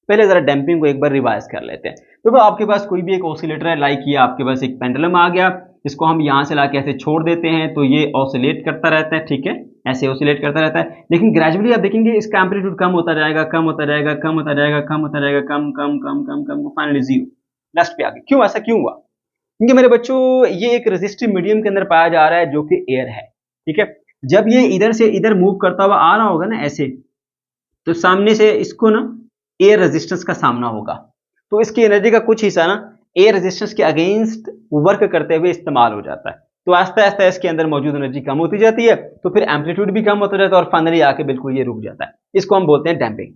पहले जरा डैम्पिंग को एक बार रिवाइज कर लेते हैं। देखो आपके पास कोई भी एक ऑसिलेटर है, लाइक ये आपके पास एक पेंडुलम आ गया, इसको हम यहां से लाके ऐसे छोड़ देते हैं तो ये ऑसिलेट करता रहता है, ठीक है, ऐसे ऑसिलेट करता रहता है। लेकिन ग्रेजुअली आप देखेंगे इसका एम्पलीट्यूड कम होता जाएगा, कम होता जाएगा, कम होता जाएगा, कम होता जाएगा, कम कम कम कम कम, फाइनली जीरो, लास्ट पे आ गया। क्यों? ऐसा क्यों हुआ? क्योंकि मेरे बच्चों ये एक रेजिस्टिव मीडियम के अंदर पाया जा रहा है जो कि एयर है, ठीक है। जब ये इधर से इधर मूव करता हुआ आ रहा होगा ना ऐसे, तो सामने से इसको ना एयर रेजिस्टेंस का सामना होगा, तो इसकी एनर्जी का कुछ हिस्सा ना एयर रेजिस्टेंस के अगेंस्ट वर्क करते हुए इस्तेमाल हो जाता है। तो आस्ता आस्ता इसके अंदर मौजूद एनर्जी कम होती जाती है, तो फिर एम्पलीट्यूड भी कम होता जाता है और फाइनली आके बिल्कुल ये रुक जाता है। इसको हम बोलते हैं डैम्पिंग,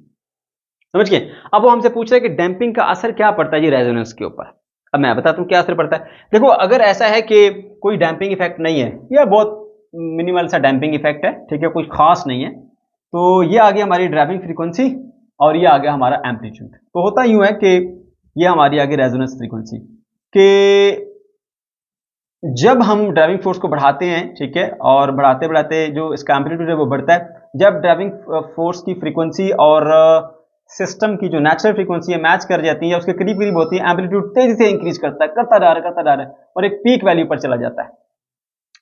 समझ गए। अब वो हमसे पूछ रहे हैं कि डैम्पिंग का असर क्या पड़ता है जी रेजोनेंस के ऊपर। अब मैं बताता हूं क्या असर पड़ता है। देखो अगर ऐसा है कि कोई डैम्पिंग इफेक्ट नहीं है या बहुत मिनिमल सा डैम्पिंग इफेक्ट है, ठीक है, कुछ खास नहीं है, तो ये आ गया हमारी ड्राइविंग फ्रीक्वेंसी और ये आ गया हमारा एम्पलीट्यूड। तो होता यूं है कि ये हमारी आ गई रेजोनेंस फ्रीक्वेंसी कि जब हम ड्राइविंग फोर्स को बढ़ाते हैं, ठीक है, और बढ़ाते बढ़ाते जो इसका एम्पलीट्यूड है वो बढ़ता है। जब ड्राइविंग फोर्स की फ्रीक्वेंसी और सिस्टम की जो नेचुरल फ्रीक्वेंसी है मैच कर जाती है, उसके करीब करीब होती है, एम्पलीट्यूड तेजी से इंक्रीज करता है, करता जा रहा है और एक पीक वैल्यू पर चला जाता है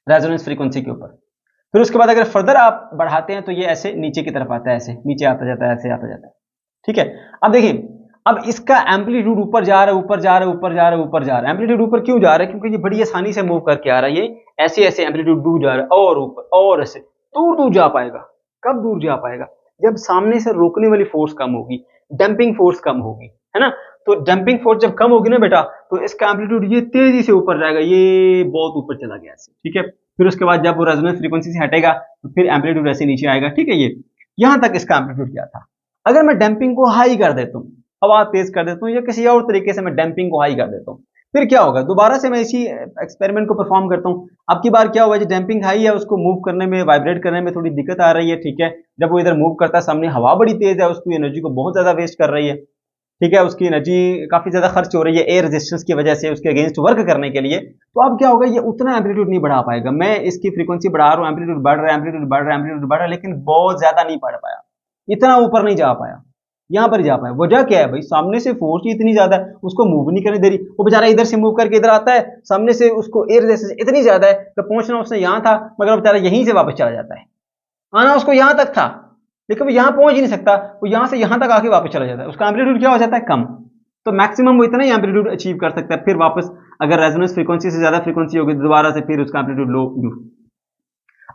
रेजोनेंस फ्रीक्वेंसी के ऊपर। फिर उसके बाद अगर फर्दर आप बढ़ाते हैं तो ये ऐसे नीचे की तरफ आता है, ऐसे नीचे आता जाता है, ऐसे आता जाता है, ठीक है। अब देखिए अब इसका एम्पलीट्यूड ऊपर जा रहा है, ऊपर जा रहा है, ऊपर जा रहा है, ऊपर जा रहा है। एम्पलीट्यूड ऊपर क्यों जा रहा है? क्योंकि ये बड़ी आसानी से मूव करके आ रहा है, ये ऐसे ऐसे एम्पलीट्यूड दूर जा रहा है और ऊपर और ऐसे दूर दूर जा पाएगा। कब दूर जा पाएगा? जब सामने से रोकने वाली फोर्स कम होगी, डंपिंग फोर्स कम होगी, है ना। तो डंपिंग फोर्स जब कम होगी ना बेटा, तो इसका एम्पलीट्यूड ये तेजी से ऊपर जाएगा, ये बहुत ऊपर चला गया ऐसे, ठीक है। फिर उसके बाद जब वो रेजोनेंस फ्रीक्वेंसी से हटेगा तो फिर एम्पलीट्यूड ऐसे नीचे आएगा, ठीक है। ये यहां तक इसका एम्पलीट्यूड क्या था। अगर मैं डंपिंग को हाई कर देता हूँ, आवाज तेज कर देता हूँ या किसी और तरीके से मैं डंपिंग को हाई कर देता हूँ, फिर क्या होगा? दोबारा से मैं इसी एक्सपेरिमेंट को परफॉर्म करता हूँ। अब की बार क्या हुआ, जो डंपिंग हाई है उसको मूव करने में, वाइब्रेट करने में थोड़ी दिक्कत आ रही है, ठीक है। जब वो इधर मूव करता है सामने हवा बड़ी तेज है, उसकी एनर्जी को बहुत ज्यादा वेस्ट कर रही है, ठीक है, उसकी एनर्जी काफी ज्यादा खर्च हो रही है एयर रेजिस्टेंस की वजह से उसके अगेंस्ट वर्क करने के लिए, तो अब क्या होगा, ये उतना एम्पलीट्यूड नहीं बढ़ा पाएगा। मैं इसकी फ्रीक्वेंसी बढ़ा रहा हूँ, एम्पलीट्यूड बढ़ रहा है, एम्पलीट्यूड बढ़ रहा है, एम्पलीट्यूड बढ़ रहा है, लेकिन बहुत ज्यादा नहीं बढ़ पाया, इतना ऊपर नहीं जा पाया, यहां पर जा पाया। वजह क्या है भाई, सामने से फोर्स ही इतनी ज्यादा है, उसको मूव नहीं करने दे रही। वो बेचारा इधर से मूव करके इधर आता है, सामने से उसको एयर रेजिस्टेंस इतनी ज्यादा है कि पहुंचना उसने यहां था, मगर बेचारा यहीं से वापस चला जाता है। आना उसको यहां तक था, लेकिन वो यहां पहुंच ही नहीं सकता, वो यहां से यहां तक आके वापस चला जाता है। उसका एम्पलीट्यूड क्या हो जाता है, कम। तो मैक्सिमम वो इतना ही एम्पलीट्यूड अचीव कर सकता है, फिर वापस अगर रेजोनेंस फ्रीक्वेंसी से ज्यादा फ्रीक्वेंसी होगी दोबारा से फिर उसका एम्पलीट्यूड लो यू।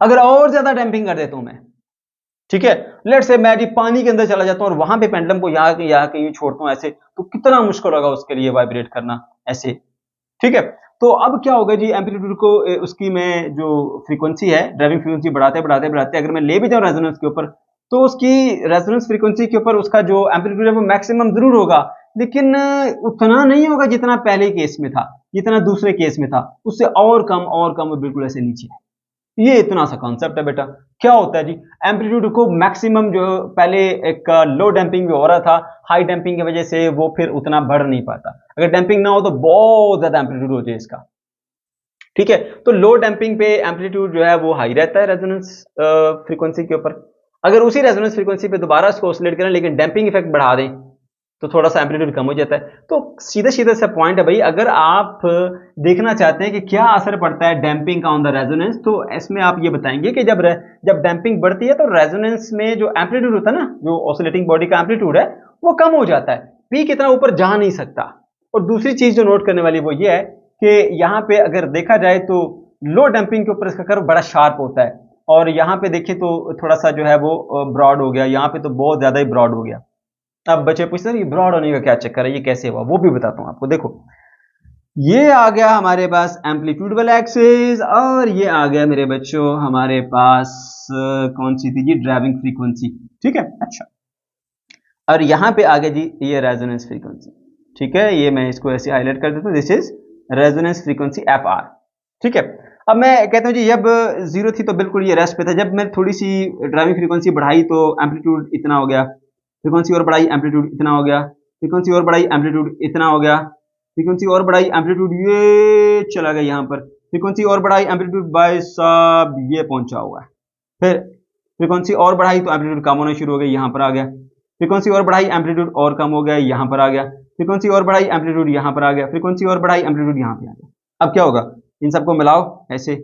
अगर और ज्यादा डैम्पिंग कर देता हूं मैं, ठीक है, लेट से मैं जी पानी के अंदर चला जाता हूं और वहां पे पेंडुलम को यहाँ के यूं छोड़ता हूं ऐसे, तो कितना मुश्किल होगा उसके लिए वाइब्रेट करना ऐसे, ठीक है। तो अब क्या होगा जी, एम्पलीट्यूड को उसकी मैं जो फ्रीक्वेंसी है, ड्राइविंग फ्रीक्वेंसी बढ़ाते बढ़ाते बढ़ाते अगर मैं ले भी जाऊं रेजोनेंस के ऊपर, तो उसकी रेजोनेंस फ्रीक्वेंसी के ऊपर उसका जो एम्पलीट्यूड है वो मैक्सिमम जरूर होगा, लेकिन उतना नहीं होगा जितना पहले केस में था, जितना दूसरे केस में था, उससे और कम और कम, बिल्कुल ऐसे नीचे। ये इतना सा कॉन्सेप्ट है बेटा। क्या होता है जी, एम्पलीट्यूड को मैक्सिमम जो पहले एक लो डैम्पिंग भी हो रहा था, हाई डैम्पिंग की वजह से वो फिर उतना बढ़ नहीं पाता। अगर डैम्पिंग ना हो तो बहुत ज्यादा एम्पलीट्यूड हो जाए इसका, ठीक है। तो लो डैम्पिंग पे एम्पलीट्यूड जो है वो हाई रहता है रेजोनेंस फ्रीक्वेंसी के ऊपर। अगर उसी रेजोनेंस फ्रीक्वेंसी पे दोबारा इसको ऑसिलेट करें लेकिन डैम्पिंग इफेक्ट बढ़ा दें, तो थोड़ा सा एम्पलीट्यूड कम हो जाता है। तो सीधा सीधा सा पॉइंट है भाई, अगर आप देखना चाहते हैं कि क्या असर पड़ता है डैम्पिंग का ऑन द रेजोनेंस, तो इसमें आप ये बताएंगे कि जब डैम्पिंग बढ़ती है तो रेजोनेंस में जो एम्पलीट्यूड होता है ना, जो ऑसिलेटिंग बॉडी का एम्पलीट्यूड है, वो कम हो जाता है, पीक इतना ऊपर जा नहीं सकता। और दूसरी चीज जो नोट करने वाली वो ये है कि यहाँ पे अगर देखा जाए तो लो डैम्पिंग के ऊपर इसका कर्व बड़ा शार्प होता है, और यहाँ पे देखें तो थोड़ा सा जो है वो ब्रॉड हो गया, यहाँ पे तो बहुत ज्यादा ही ब्रॉड हो गया। अब बच्चे पूछते हैं ये ब्रॉड होने का क्या चक्कर है, ये कैसे हुआ, वो भी बताता हूं आपको। देखो, ये आ गया हमारे पास एम्पलीट्यूडल एक्सिस, और ये आ गया मेरे बच्चों हमारे पास कौन सी थी जी, ड्राइविंग फ्रीक्वेंसी, ठीक है। अच्छा, और यहां पे आ गया जी ये रेजोनेंस फ्रीक्वेंसी, ठीक है। ये मैं इसको ऐसे हाईलाइट कर देता हूं, this is resonance frequency F R, ठीक है। अब मैं कहता हूं जी जब जीरो थी तो बिल्कुल ये रेस्ट पे था, जब मैं थोड़ी सी ड्राइविंग फ्रीक्वेंसी बढ़ाई तो एम्पलीट्यूड इतना हो गया, फ्रीक्वेंसी और बढ़ाई एम्पलीट्यूड इतना हो गया, फ्रीक्वेंसी और बढ़ाई एम्पलीट्यूड इतना हो गया, फ्रीक्वेंसी और बढ़ाई एम्पलीट्यूड ये चला गया यहाँ पर, फ्रीक्वेंसी और बढ़ाई एम्पलीट्यूड भाई साहब ये पहुंचा हुआ है, फिर फ्रीक्वेंसी और बढ़ाई तो एम्पलीट्यूड कम होना शुरू हो गया, यहाँ पर आ गया, फ्रीक्वेंसी और बढ़ाई एम्पलीट्यूड और कम हो गया, यहाँ पर आ गया, फ्रीक्वेंसी और बढ़ाई एम्पलीट्यूड यहाँ पर आ गया, फ्रीक्वेंसी और बढ़ाई एम्पलीट्यूड यहाँ पे आ गया। अब क्या होगा, इन सबको मिलाओ ऐसे,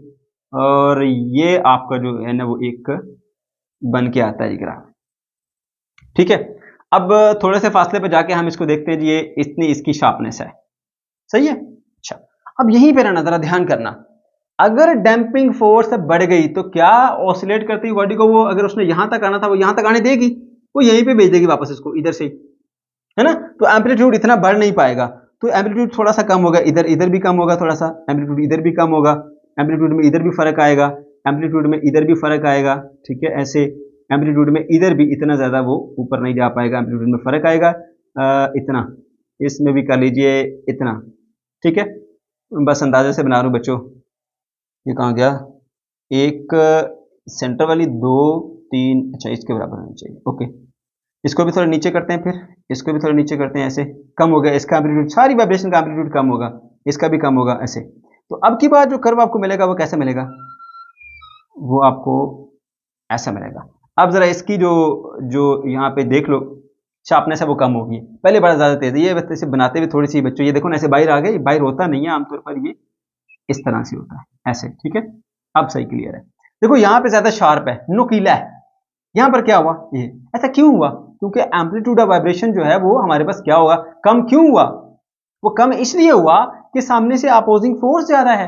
और ये आपका जो है ना वो एक बन के आता है ग्राफ, ठीक है। अब थोड़े से फासले पर जाके हम इसको देखते हैं जी, ये इतनी इसकी शार्पनेस है, सही है। अच्छा, अब यहीं पे रहना, जरा ध्यान करना, अगर डैम्पिंग फोर्स बढ़ गई तो क्या ऑसिलेट करती हुई बॉडी को वो, अगर उसने यहां तक आना था वो यहां तक आने देगी, वो यहीं पे भेज देगी वापस इसको इधर से, है ना। तो एम्पलीट्यूड इतना बढ़ नहीं पाएगा, तो एम्पलीट्यूड थोड़ा सा कम होगा, इधर इधर भी कम होगा, थोड़ा सा एम्पलीट्यूड इधर भी कम होगा, एम्पलीट्यूड में इधर भी फर्क आएगा, एम्पलीट्यूड में इधर भी फर्क आएगा, ठीक है। ऐसे एम्पलीट्यूड में इधर भी इतना ज्यादा वो ऊपर नहीं जा पाएगा, एम्पलीट्यूड में फर्क आएगा इतना, इसमें भी कर लीजिए इतना, ठीक है। बस अंदाजे से बना रहा हूं बच्चों, ये कहाँ गया, एक सेंटर वाली, दो तीन, अच्छा इसके बराबर होनी चाहिए, ओके। इसको भी थोड़ा नीचे करते हैं, फिर इसको भी थोड़ा नीचे करते हैं, ऐसे कम हो गया इसका एम्पलीट्यूड, सारी वाइब्रेशन का एम्पलीट्यूड कम होगा, इसका भी कम होगा ऐसे। तो अब की बार जो कर्व आपको मिलेगा वो कैसे मिलेगा, वो आपको ऐसा मिलेगा। अब जरा इसकी जो जो यहाँ पे देख लो शार्पनेस है वो कम होगी, पहले बड़ा ज्यादा तेज है, ये इसे बनाते हुए थोड़ी सी बच्चों, ये देखो ना ऐसे बाहर आ गए, बाहर होता नहीं है आमतौर पर, ये इस तरह से होता है ऐसे, ठीक है। अब सही क्लियर है, देखो यहाँ पे ज्यादा शार्प है, नुकीला है, यहाँ पर क्या हुआ, ये ऐसा क्यों हुआ, क्योंकि एम्पलीट्यूड ऑफ वाइब्रेशन जो है वो हमारे पास क्या होगा, कम क्यों हुआ, वो कम इसलिए हुआ कि सामने से अपोजिंग फोर्स ज्यादा है।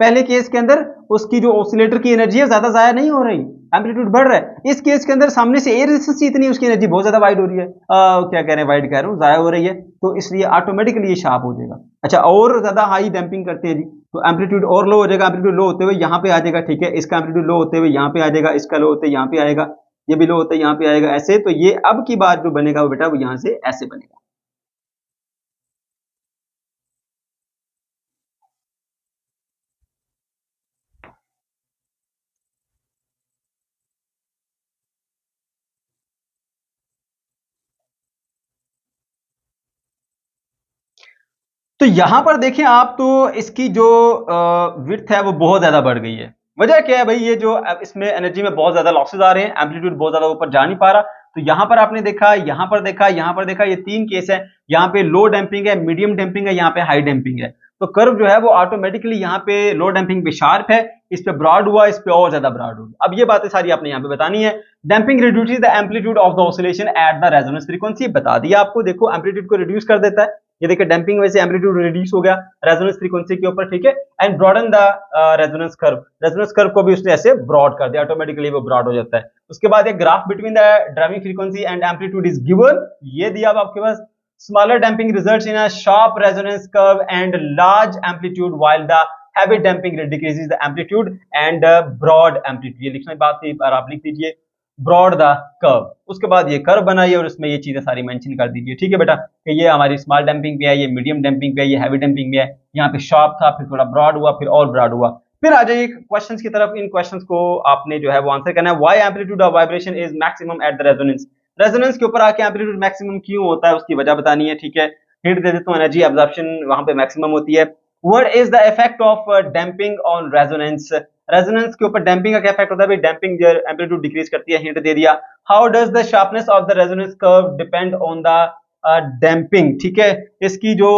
पहले केस के अंदर उसकी जो ऑसिलेटर की एनर्जी है ज्यादा जाया नहीं हो रही, एम्पलीट्यूड बढ़ रहा है। इस केस के अंदर सामने से एयर रेजिस्टेंस इतनी, उसकी एनर्जी बहुत ज्यादा वाइड हो रही है, क्या कह रहे हैं, वाइड कह रहा हूँ, जाया हो रही है, तो इसलिए ऑटोमेटिकली ये शार्प हो जाएगा। अच्छा, और ज्यादा हाई डैम्पिंग करते हैं जी, तो एम्पलीट्यूड और लो हो जाएगा, एम्पलीट्यूड लो होते हुए यहाँ पे आ जाएगा, ठीक है। इसका एम्पलीट्यूड लो होते हुए यहाँ पे आ जाएगा, इसका लो होते यहाँ पे आएगा, ये भी लो होता है यहाँ पे आएगा ऐसे। तो ये अब की बात जो बनेगा वो बेटा वो यहाँ से ऐसे बनेगा। तो यहां पर देखें आप, तो इसकी जो विड्थ है वो बहुत ज्यादा बढ़ गई है। वजह क्या है भाई, ये जो इसमें एनर्जी में बहुत ज्यादा लॉसेज आ रहे हैं, एम्पलीट्यूड बहुत ज्यादा ऊपर जा नहीं पा रहा। तो यहां पर आपने देखा, यहां पर देखा, यहां पर देखा, ये तीन केस है। यहाँ पे लो डैम्पिंग है, मीडियम डैम्पिंग है, यहाँ पे हाई डैम्पिंग है। तो कर्व जो है वो ऑटोमेटिकली यहाँ पे लो डैम्पिंग पे शार्प है, इस पे ब्रॉड हुआ, इस पे और ज्यादा ब्रॉड हुआ। अब ये बातें सारी आपने यहाँ पे बतानी है। Damping reduces the amplitude of the oscillation at the resonance frequency, बता दिया आपको। देखो एम्पलीट्यूड को रिड्यूस कर देता है, ये देखिए डैम्पिंग वजह से एम्पलीट्यूड रिड्यूस हो गया रेजोनेंस फ्रीक्वेंसी के ऊपर, ठीक है। And broaden the resonance curve को भी उसने ऐसे ब्रॉड कर दिया, ऑटोमेटिकली वो ब्रॉड हो जाता है। उसके बाद एक graph between the driving frequency and amplitude is given, ये दिया अब आपके पास। Smaller damping results in a sharp resonance curve and large amplitude, while the heavy damping decreases the amplitude and broad amplitude। ये लिखना बात थी, और आप लिख दीजिए broad the curve। उसके बाद ये कर्व बनाइए और उसमें ये चीजें सारी मेंशन कर दीजिए, ठीक है बेटा, कि ये हमारी स्मॉल डैम्पिंग पे है, ये मीडियम डैम्पिंग पे है, ये हैवी डैम्पिंग पे है। यहाँ पे शार्प था, फिर थोड़ा ब्रॉड हुआ, फिर और ब्रॉड हुआ। फिर आ जाइए क्वेश्चंस की तरफ। इन क्वेश्चंस को आपने जो है वो आंसर करना है। Why amplitude of vibration is maximum at the resonance, resonance के ऊपर आके एम्पलीट्यूड मैक्सिमम क्यों होता है, उसकी वजह बतानी है, ठीक है। हिंट दे देता हूं, एनर्जी एब्जॉर्प्शन वहां पे मैक्सिमम होती है। What is the effect of damping on resonance, resonance के ऊपर डैम्पिंग का क्या इफेक्ट होता है भाई, डैम्पिंग जो एम्पलीट्यूड डिक्रीज करती है, हिंट दे दिया। How does the sharpness of the resonance curve depend on the damping, ठीक है। इसकी जो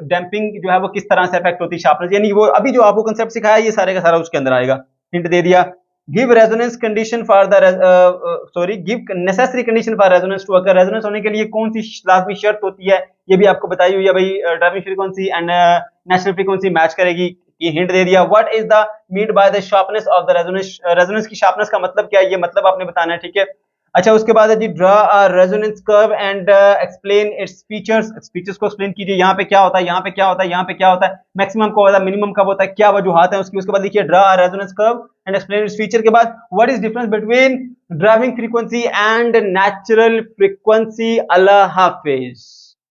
डैम्पिंग जो है वो किस तरह से इफेक्ट होती है शार्पनेस, यानी वो अभी जो आपको कंसेप्ट सिखाया ये सारे का सारा उसके अंदर आएगा। हिंट दे दिया। Give resonance condition for the give necessary condition for resonance to occur, resonance होने के लिए कौन सी लाजमी शर्त होती है, ये भी आपको बताई हुई है भाई। Driving frequency and natural frequency match करेगी, ये हिंट दे दिया। What is the mean by the sharpness of the resonance, resonance की शार्पनेस का मतलब क्या है, ये मतलब आपने बताना है, ठीक है। अच्छा, उसके बाद है जी draw a resonance curve and explain its features, features को एक्सप्लेन कीजिए, यहाँ पे क्या होता है, यहाँ पे क्या होता है, यहाँ पे क्या होता है, मैक्सिमम कब होता है, मिनिमम कब होता है, क्या वजूहात है उसकी। उसके बाद लिखिए draw a resonance curve and explain its feature के बाद what is difference between driving frequency and natural frequency. Allah Hafiz.